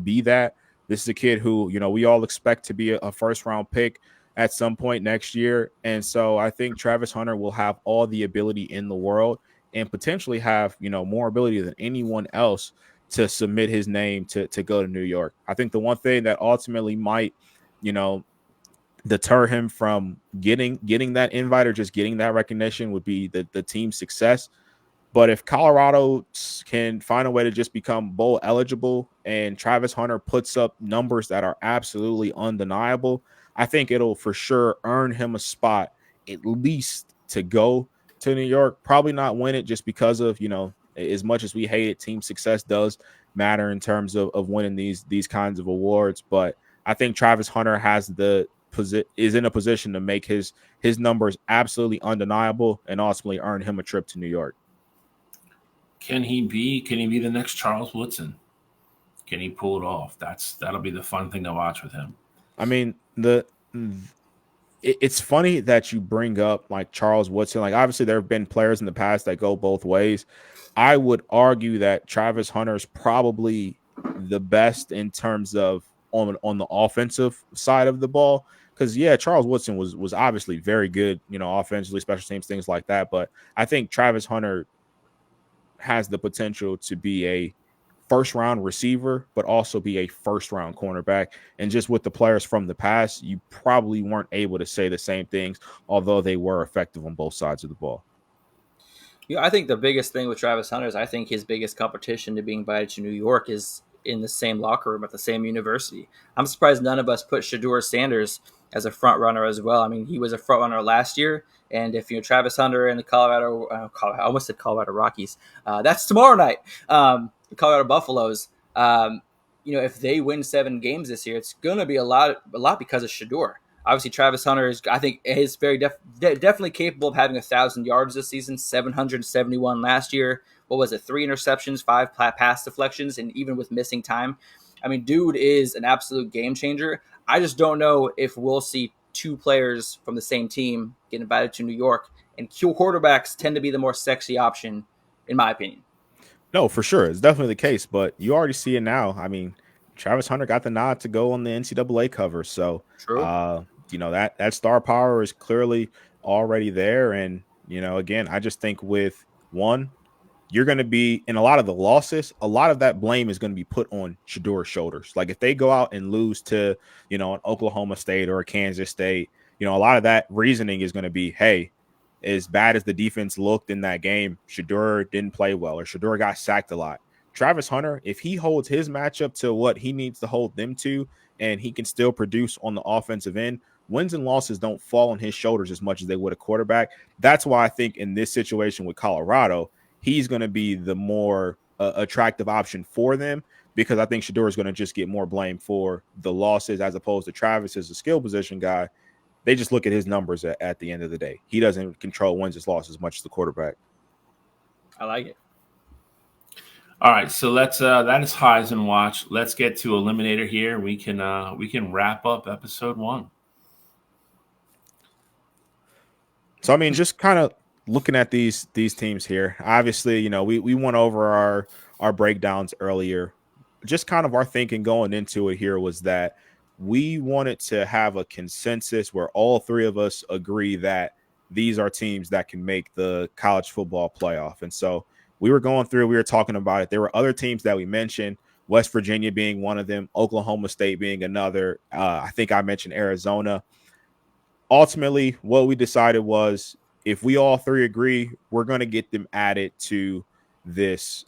be that. This is a kid who, we all expect to be a first-round pick at some point next year. And so I think Travis Hunter will have all the ability in the world and potentially have, more ability than anyone else to submit his name to go to New York. I think the one thing that ultimately might, deter him from getting that invite or just getting that recognition would be the team's success. But if Colorado can find a way to just become bowl eligible and Travis Hunter puts up numbers that are absolutely undeniable, I think it'll for sure earn him a spot at least to go to New York. Probably not win it just because of, as much as we hate it, team success does matter in terms of winning these kinds of awards. But I think Travis Hunter is in a position to make his numbers absolutely undeniable and ultimately earn him a trip to New York. Can he be the next Charles Woodson? Can he pull it off? That'll be the fun thing to watch with him. I mean, it's funny that you bring up like Charles Woodson. Like, obviously, there have been players in the past that go both ways. I would argue that Travis Hunter is probably the best in terms of on the offensive side of the ball. Because yeah, Charles Woodson was obviously very good, offensively, special teams, things like that. But I think Travis Hunter has the potential to be a first round receiver, but also be a first round cornerback. And just with the players from the past, you probably weren't able to say the same things, although they were effective on both sides of the ball. Yeah, I think the biggest thing with Travis Hunter is I think his biggest competition to being invited to New York is in the same locker room at the same university. I'm surprised none of us put Shador Sanders as a front runner as well. I mean, he was a front runner last year, and if Travis Hunter and the I almost said Colorado Rockies, that's tomorrow night. The Colorado Buffaloes. If they win 7 games this year, it's going to be a lot because of Shador. Obviously, Travis Hunter is very definitely capable of having 1,000 yards this season, 771 last year. What was it? 3 interceptions, 5 pass deflections, and even with missing time, I mean, dude is an absolute game changer. I just don't know if we'll see 2 players from the same team get invited to New York, and quarterbacks tend to be the more sexy option, in my opinion. No, for sure. It's definitely the case, but you already see it now. I mean, Travis Hunter got the nod to go on the NCAA cover. So, True. that star power is clearly already there. And, again, I just think with one, you're going to be in a lot of the losses, a lot of that blame is going to be put on Shador's shoulders. Like if they go out and lose to, an Oklahoma State or a Kansas State, a lot of that reasoning is going to be, hey, as bad as the defense looked in that game, Shador didn't play well or Shador got sacked a lot. Travis Hunter, if he holds his matchup to what he needs to hold them to, and he can still produce on the offensive end, wins and losses don't fall on his shoulders as much as they would a quarterback. That's why I think in this situation with Colorado, he's going to be the more attractive option for them, because I think Shador is going to just get more blame for the losses as opposed to Travis as a skill position guy. They just look at his numbers at the end of the day. He doesn't control wins and losses as much as the quarterback. I like it. All right, so let's that is Heisman watch. Let's get to Eliminator here. We can wrap up episode 1. So I mean, just kind of looking at these teams here. Obviously, we went over our breakdowns earlier. Just kind of our thinking going into it here was that we wanted to have a consensus where all 3 of us agree that these are teams that can make the college football playoff. And so we were going through, we were talking about it. There were other teams that we mentioned, West Virginia being one of them, Oklahoma State being another. I think I mentioned Arizona. Ultimately, what we decided was if we all 3 agree, we're going to get them added to this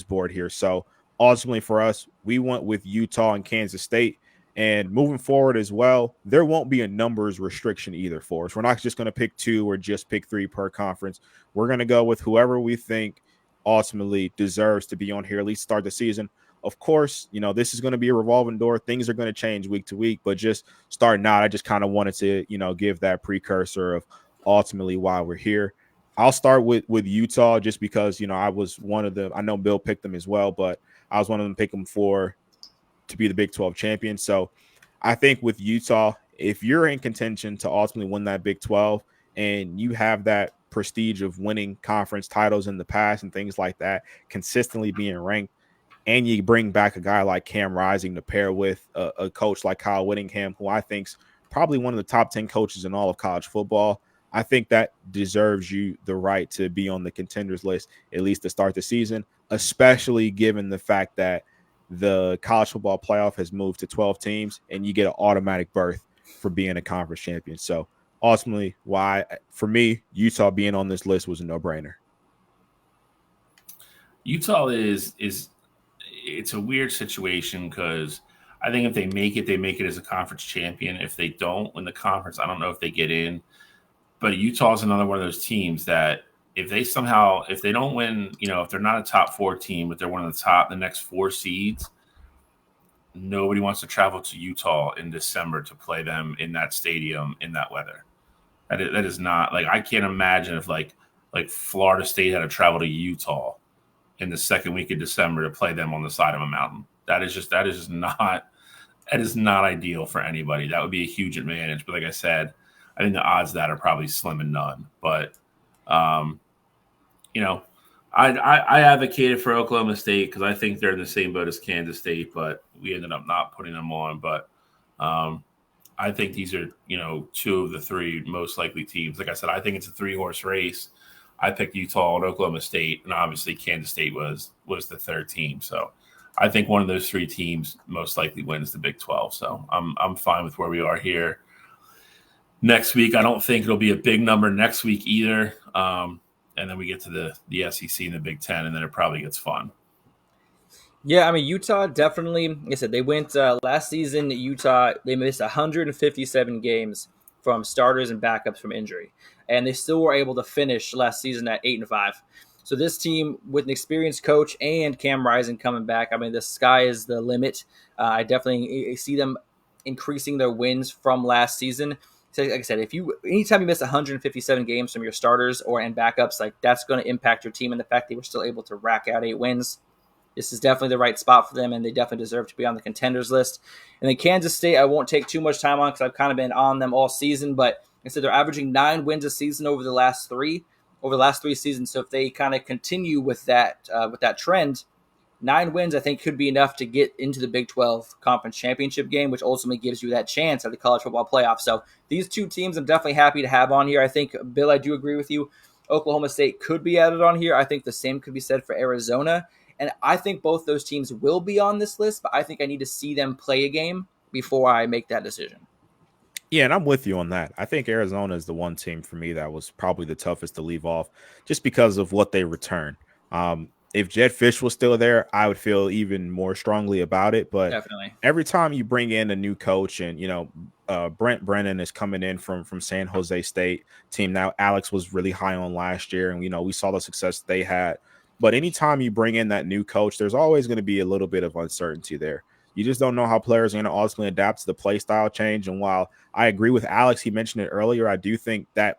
board here. So ultimately for us, we went with Utah and Kansas State. And moving forward as well, there won't be a numbers restriction either for us. We're not just going to pick 2 or just pick 3 per conference. We're going to go with whoever we think ultimately deserves to be on here, at least start the season. Of course, this is going to be a revolving door. Things are going to change week to week, but just starting out, I just kind of wanted to, give that precursor of ultimately why we're here. I'll start with Utah just because, I was one of them. I know Bill picked them as well, but I was one of them pick them to be the Big 12 champion. So I think with Utah, if you're in contention to ultimately win that Big 12 and you have that prestige of winning conference titles in the past and things like that, consistently being ranked, and you bring back a guy like Cam Rising to pair with a coach like Kyle Whittingham, who I think's probably one of the top 10 coaches in all of college football, I think that deserves you the right to be on the contenders list, at least to start the season, especially given the fact that the college football playoff has moved to 12 teams and you get an automatic berth for being a conference champion. So ultimately, why for me, Utah being on this list was a no-brainer. Utah is it's a weird situation because I think if they make it as a conference champion. If they don't win the conference, I don't know if they get in. But Utah is another one of those teams that if they don't win, if they're not a top 4 team, but they're one of the next 4 seeds, nobody wants to travel to Utah in December to play them in that stadium in that weather. That is not like I can't imagine if like Florida State had to travel to Utah in the second week of December to play them on the side of a mountain. That is not ideal for anybody. That would be a huge advantage. But like I said, I think the odds of that are probably slim and none. But I advocated for Oklahoma State because I think they're in the same boat as Kansas State, but we ended up not putting them on. But I think these are, two of the three most likely teams. Like I said, I think it's a 3-horse race. I picked Utah and Oklahoma State, and obviously Kansas State was the third team. So I think one of those three teams most likely wins the Big 12. So I'm fine with where we are here. Next week, I don't think it'll be a big number next week either. And then we get to the SEC and the Big 10, and then it probably gets fun. Yeah, I mean, Utah definitely, like I said, they went last season, Utah, they missed 157 games from starters and backups from injury. And they still were able to finish last season at 8-5. So this team, with an experienced coach and Cam Rising coming back, I mean, the sky is the limit. I definitely see them increasing their wins from last season. So like I said, anytime you miss 157 games from your starters and backups, like that's going to impact your team. And the fact they were still able to rack out 8 wins, this is definitely the right spot for them, and they definitely deserve to be on the contenders list. And then Kansas State, I won't take too much time on because I've kind of been on them all season, but like I said, they're averaging 9 wins a season over the last three seasons. So if they kind of continue with that trend, 9 wins, I think, could be enough to get into the Big 12 Conference Championship game, which ultimately gives you that chance at the college football playoff. So these two teams I'm definitely happy to have on here. I think, Bill, I do agree with you. Oklahoma State could be added on here. I think the same could be said for Arizona. And I think both those teams will be on this list, but I think I need to see them play a game before I make that decision. Yeah, and I'm with you on that. I think Arizona is the one team for me that was probably the toughest to leave off just because of what they return. If Jed Fish was still there, I would feel even more strongly about it. But definitely, every time you bring in a new coach and, Brent Brennan is coming in from San Jose State team. Now, Alex was really high on last year, and, we saw the success they had. But anytime you bring in that new coach, there's always going to be a little bit of uncertainty there. You just don't know how players are going to ultimately adapt to the play style change. And while I agree with Alex, he mentioned it earlier, I do think that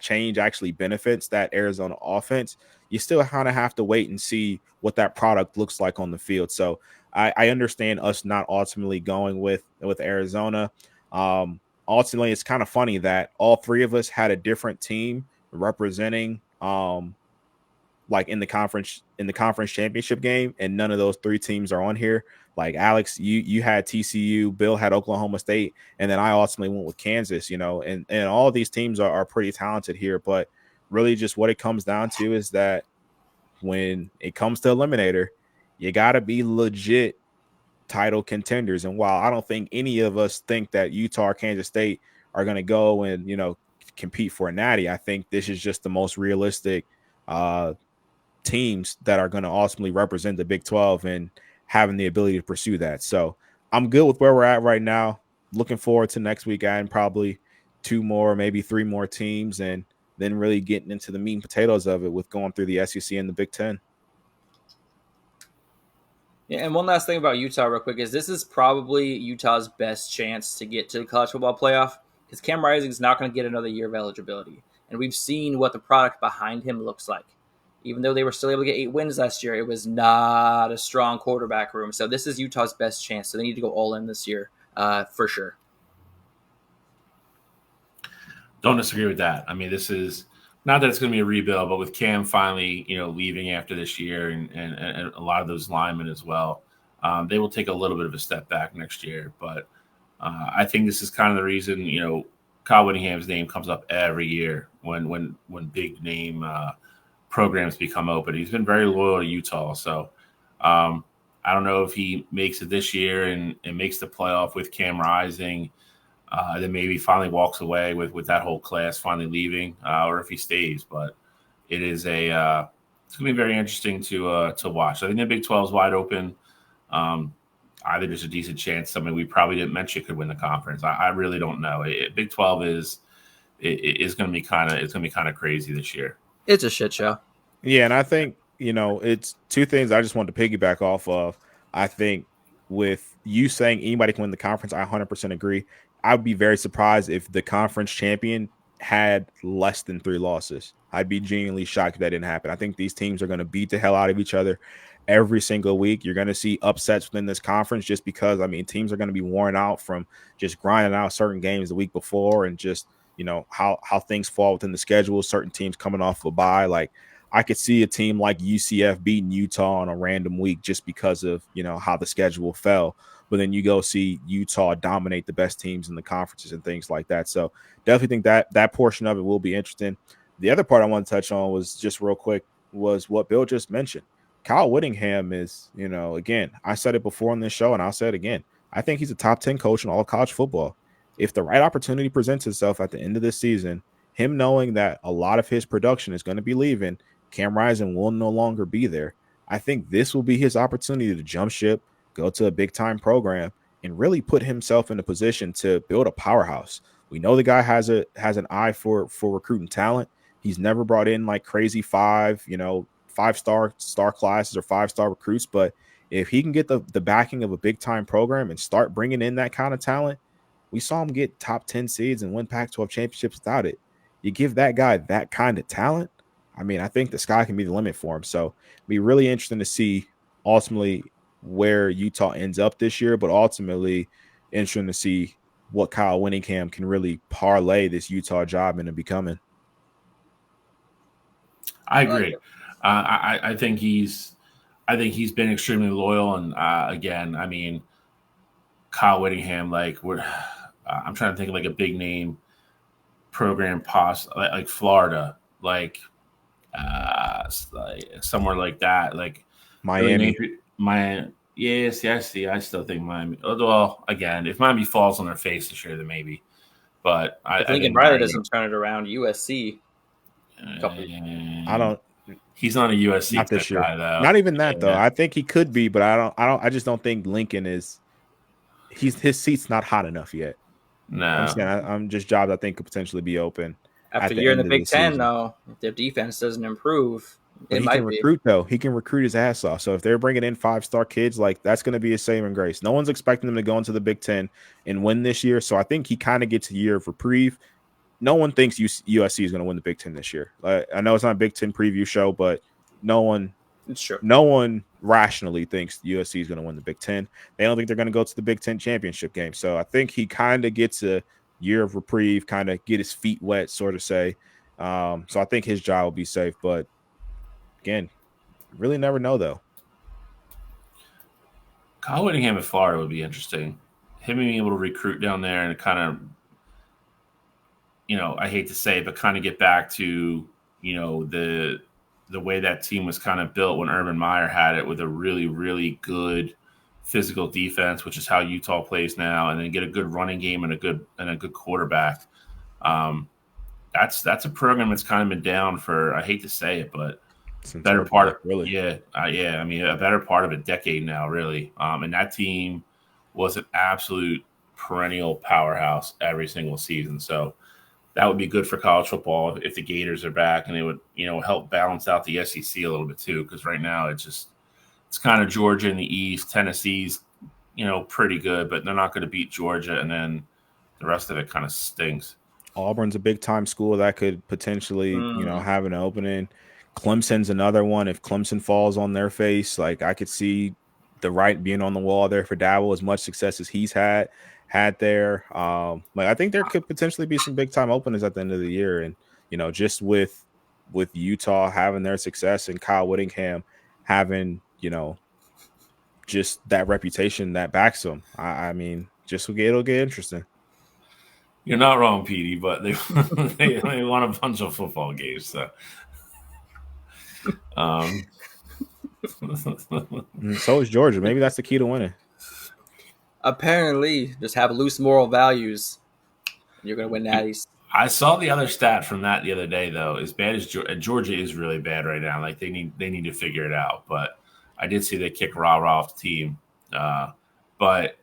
change actually benefits that Arizona offense. You still kind of have to wait and see what that product looks like on the field. So I understand us not ultimately going with Arizona. Ultimately, it's kind of funny that all three of us had a different team representing like in the conference championship game, and none of those three teams are on here. Like Alex, you had TCU, Bill had Oklahoma State, and then I ultimately went with Kansas, and all of these teams are pretty talented here. But really just what it comes down to is that when it comes to Eliminator, you got to be legit title contenders. And while I don't think any of us think that Utah or Kansas State are going to go and, compete for a natty, I think this is just the most realistic teams that are going to ultimately represent the Big 12 and having the ability to pursue that. So I'm good with where we're at right now. Looking forward to next week adding probably 2 more, maybe 3 more teams, and then really getting into the meat and potatoes of it with going through the SEC and the Big 10. Yeah, and one last thing about Utah real quick is this is probably Utah's best chance to get to the college football playoff because Cam Rising is not going to get another year of eligibility. And we've seen what the product behind him looks like. Even though they were still able to get 8 wins last year, it was not a strong quarterback room. So this is Utah's best chance. So they need to go all in this year for sure. Don't disagree with that. I mean, this is not that it's going to be a rebuild, but with Cam finally, leaving after this year and a lot of those linemen as well, they will take a little bit of a step back next year. But I think this is kind of the reason, Kyle Whittingham's name comes up every year when big name programs become open. He's been very loyal to Utah. So I don't know if he makes it this year and makes the playoff with Cam Rising, then maybe finally walks away with that whole class finally leaving, or if he stays. But it is it's going to be very interesting to watch. I think the Big 12 is wide open. Either there's a decent chance somebody we probably didn't mention could win the conference. I really don't know. Big 12 is going to be kind of crazy this year. It's a shit show. Yeah, and I think, it's 2 things I just wanted to piggyback off of. I think with you saying anybody can win the conference, I 100% agree. I would be very surprised if the conference champion had less than 3 losses. I'd be genuinely shocked if that didn't happen. I think these teams are going to beat the hell out of each other every single week. You're going to see upsets within this conference just because, I mean, teams are going to be worn out from just grinding out certain games the week before and just, how things fall within the schedule, certain teams coming off of a bye. Like, I could see a team like UCF beating Utah on a random week just because of, how the schedule fell. But then you go see Utah dominate the best teams in the conferences and things like that. So definitely think that portion of it will be interesting. The other part I want to touch on was just real quick was what Bill just mentioned. Kyle Whittingham is, again, I said it before on this show and I'll say it again. I think he's a top 10 coach in all of college football. If the right opportunity presents itself at the end of this season, him knowing that a lot of his production is going to be leaving, Cam Rising will no longer be there. I think this will be his opportunity to jump ship, go to a big time program, and really put himself in a position to build a powerhouse. We know the guy has an eye for recruiting talent. He's never brought in like crazy five-star classes or five-star recruits, but if he can get the backing of a big time program and start bringing in that kind of talent, we saw him get top 10 seeds and win Pac-12 championships without it. You give that guy that kind of talent, I mean, I think the sky can be the limit for him. So it'd be really interesting to see ultimately where Utah ends up this year, but ultimately interesting to see what Kyle Whittingham can really parlay this Utah job into becoming. I agree. I think he's been extremely loyal, and again, I mean, Kyle Whittingham, like I'm trying to think of like a big name program, like Florida, like somewhere like that, like Miami. Miami. Yes, I still think Miami. Well, again, if Miami falls on their face this year, then maybe. But I Lincoln think Riley doesn't turn it around. USC. I don't. He's not a USC not this year. guy, though. Not even that though. I think he could be, but I just don't think Lincoln is. His seat's not hot enough yet. No, I'm just jobs I think could potentially be open. After a year in the Big Ten, though, if their defense doesn't improve, but he can recruit though. He can recruit his ass off. So if they're bringing in 5-star kids, like that's going to be a saving grace. No one's expecting them to go into the Big Ten and win this year. So I think he kind of gets a year of reprieve. No one thinks USC is going to win the Big Ten this year. I know it's not a Big Ten preview show, but no one rationally thinks USC is going to win the Big Ten. They don't think they're going to go to the Big Ten championship game. So I think he kind of gets a year of reprieve, kind of get his feet wet, sort of say. So I think his job will be safe. But again, really never know though. Kyle Whittingham in Florida would be interesting. Him being able to recruit down there and kind of, I hate to say it, but kind of get back to, the way that team was kind of built when Urban Meyer had it, with a really, really good physical defense, which is how Utah plays now, and then get a good running game and a good quarterback. That's a program that's kind of been down for, I hate to say it, but better part of really. Yeah. I mean, a better part of a decade now, really. And that team was an absolute perennial powerhouse every single season. So that would be good for college football if the Gators are back, and it would, help balance out the SEC a little bit too. Because right now it's kind of Georgia in the East, Tennessee's, pretty good, but they're not going to beat Georgia, and then the rest of it kind of stinks. Auburn's a big time school that could potentially, have an opening. Clemson's another one. If Clemson falls on their face, like I could see the right being on the wall there for Dabble. As much success as he's had there. I think there could potentially be some big time openers at the end of the year. And, just with Utah having their success and Kyle Whittingham having, just that reputation that backs them. I mean, it'll get interesting. You're not wrong, Petey, but they they won a bunch of football games. So, so is Georgia. Maybe that's the key to winning. Apparently, just have loose moral values. You're going to win natties. I saw the other stat from that the other day, though. As bad as Georgia is really bad right now, like they need to figure it out. But I did see they kick rah-rah off the team. But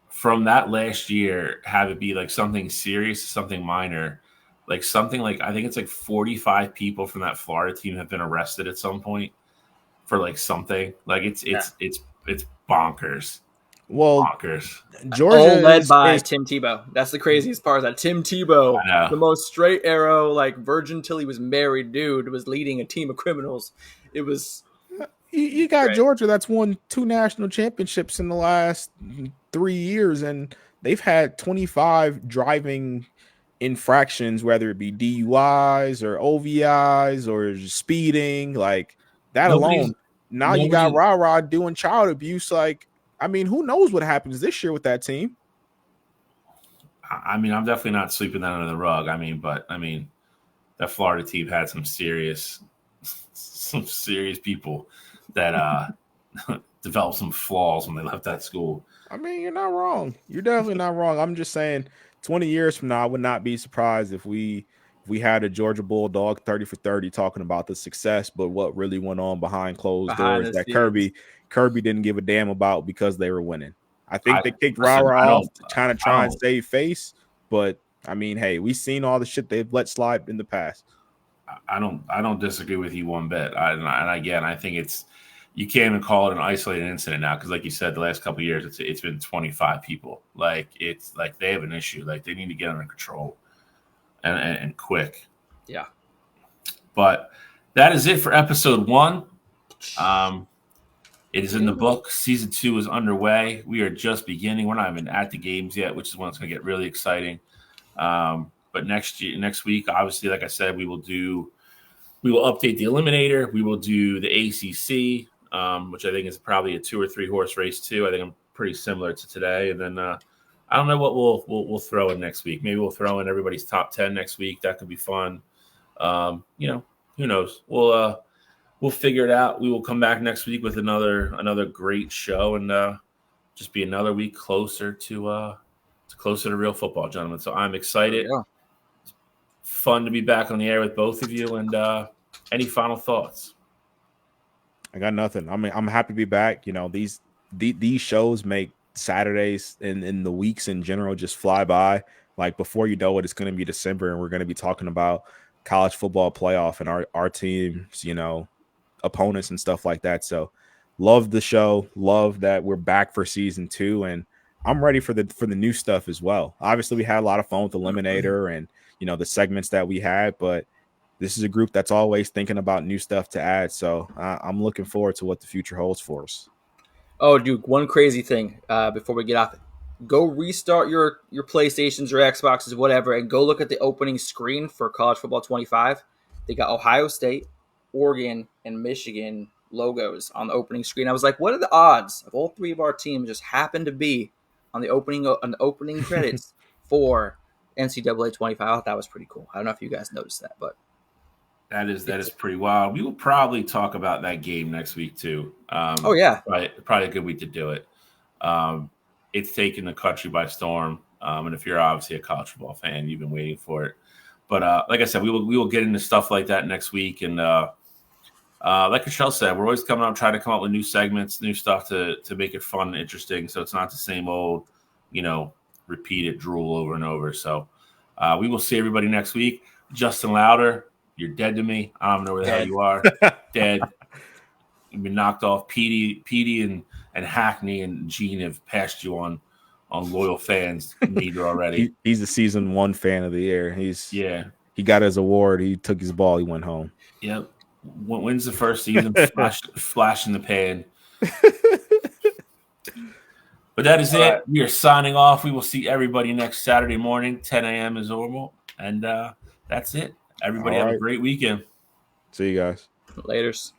from that last year, have it be like something serious, something minor, like something like, I think it's like 45 people from that Florida team have been arrested at some point for like something. Like it's bonkers. Well, bonkers. Georgia All led by is Tim Tebow. That's the craziest part. That Tim Tebow, I know. the most straight arrow, like virgin till he was married dude, was leading a team of criminals. It was you got great. Georgia that's won 2 national championships in the last 3 years, and they've had 25 driving infractions, whether it be DUIs or OVIs or just speeding, like that Nobody's alone. Now you got nobody. Rah doing child abuse. Like, I mean, who knows what happens this year with that team? I mean, I'm definitely not sweeping that under the rug. I mean, that Florida team had some serious people that developed some flaws when they left that school. I mean, you're not wrong. You're definitely not wrong. I'm just saying 20 years from now, I would not be surprised if we had a Georgia Bulldog 30 for 30 talking about the success, but what really went on behind closed Behind doors the that scenes. Kirby didn't give a damn about because they were winning. I think they kicked Listen, Rara I off don't- to kind of I try and don't- save face, but I mean, hey, we've seen all the shit they've let slide in the past. I don't disagree with you one bit. And again, I think you can't even call it an isolated incident now because, like you said, the last couple of years it's been 25 people. Like it's like they have an issue. Like they need to get under control and quick. Yeah. But that is it for episode 1. It is in the book. Season 2 is underway. We are just beginning. We're not even at the games yet, which is when it's going to get really exciting. But next week, obviously, like I said, we will update the Eliminator. We will do the ACC, which I think is probably a 2 or 3 horse race too. I think I'm pretty similar to today. And then I don't know what we'll throw in next week. Maybe we'll throw in everybody's top 10 next week. That could be fun. Who knows? We'll figure it out. We will come back next week with another great show and just be another week closer to real football, gentlemen. So I'm excited. Yeah. Fun to be back on the air with both of you. And any final thoughts? I got nothing. I mean, I'm happy to be back. You know, these shows make Saturdays and in the weeks in general just fly by. Like before you know it, it's going to be December and we're going to be talking about college football playoff and our teams, opponents and stuff like that. So love the show. Love that we're back for season 2, and I'm ready for the new stuff as well. Obviously, we had a lot of fun with Eliminator and the segments that we had, but this is a group that's always thinking about new stuff to add. So I'm looking forward to what the future holds for us. Oh, Duke, one crazy thing before we get off it. Go restart your PlayStations or Xboxes, whatever, and go look at the opening screen for College Football 25. They got Ohio State, Oregon, and Michigan logos on the opening screen. I was like, what are the odds of all 3 of our teams just happen to be on the opening credits for NCAA 25? I thought that was pretty cool. I don't know if you guys noticed that, but that is pretty wild. We will probably talk about that game next week too. Oh yeah, probably a good week to do it. It's taken the country by storm, and if you're obviously a college football fan, you've been waiting for it. But like I said, we will get into stuff like that next week, and like Michelle said, we're always trying to come up with new segments, new stuff to make it fun and interesting, so it's not the same old, repeated drool over and over. So we will see everybody next week. Justin Louder, you're dead to me. I don't know where the hell you are. Dead. You've been knocked off. Petey and Hackney and Gene have passed you on loyal fans meter already. He's the season 1 fan of the year. He got his award. He took his ball. He went home. Yep. Wins the first season. Flash in the pan. But that is it. Right. We are signing off. We will see everybody next Saturday morning, 10 a.m. as normal. And that's it. Everybody have a great weekend. See you guys. Laters.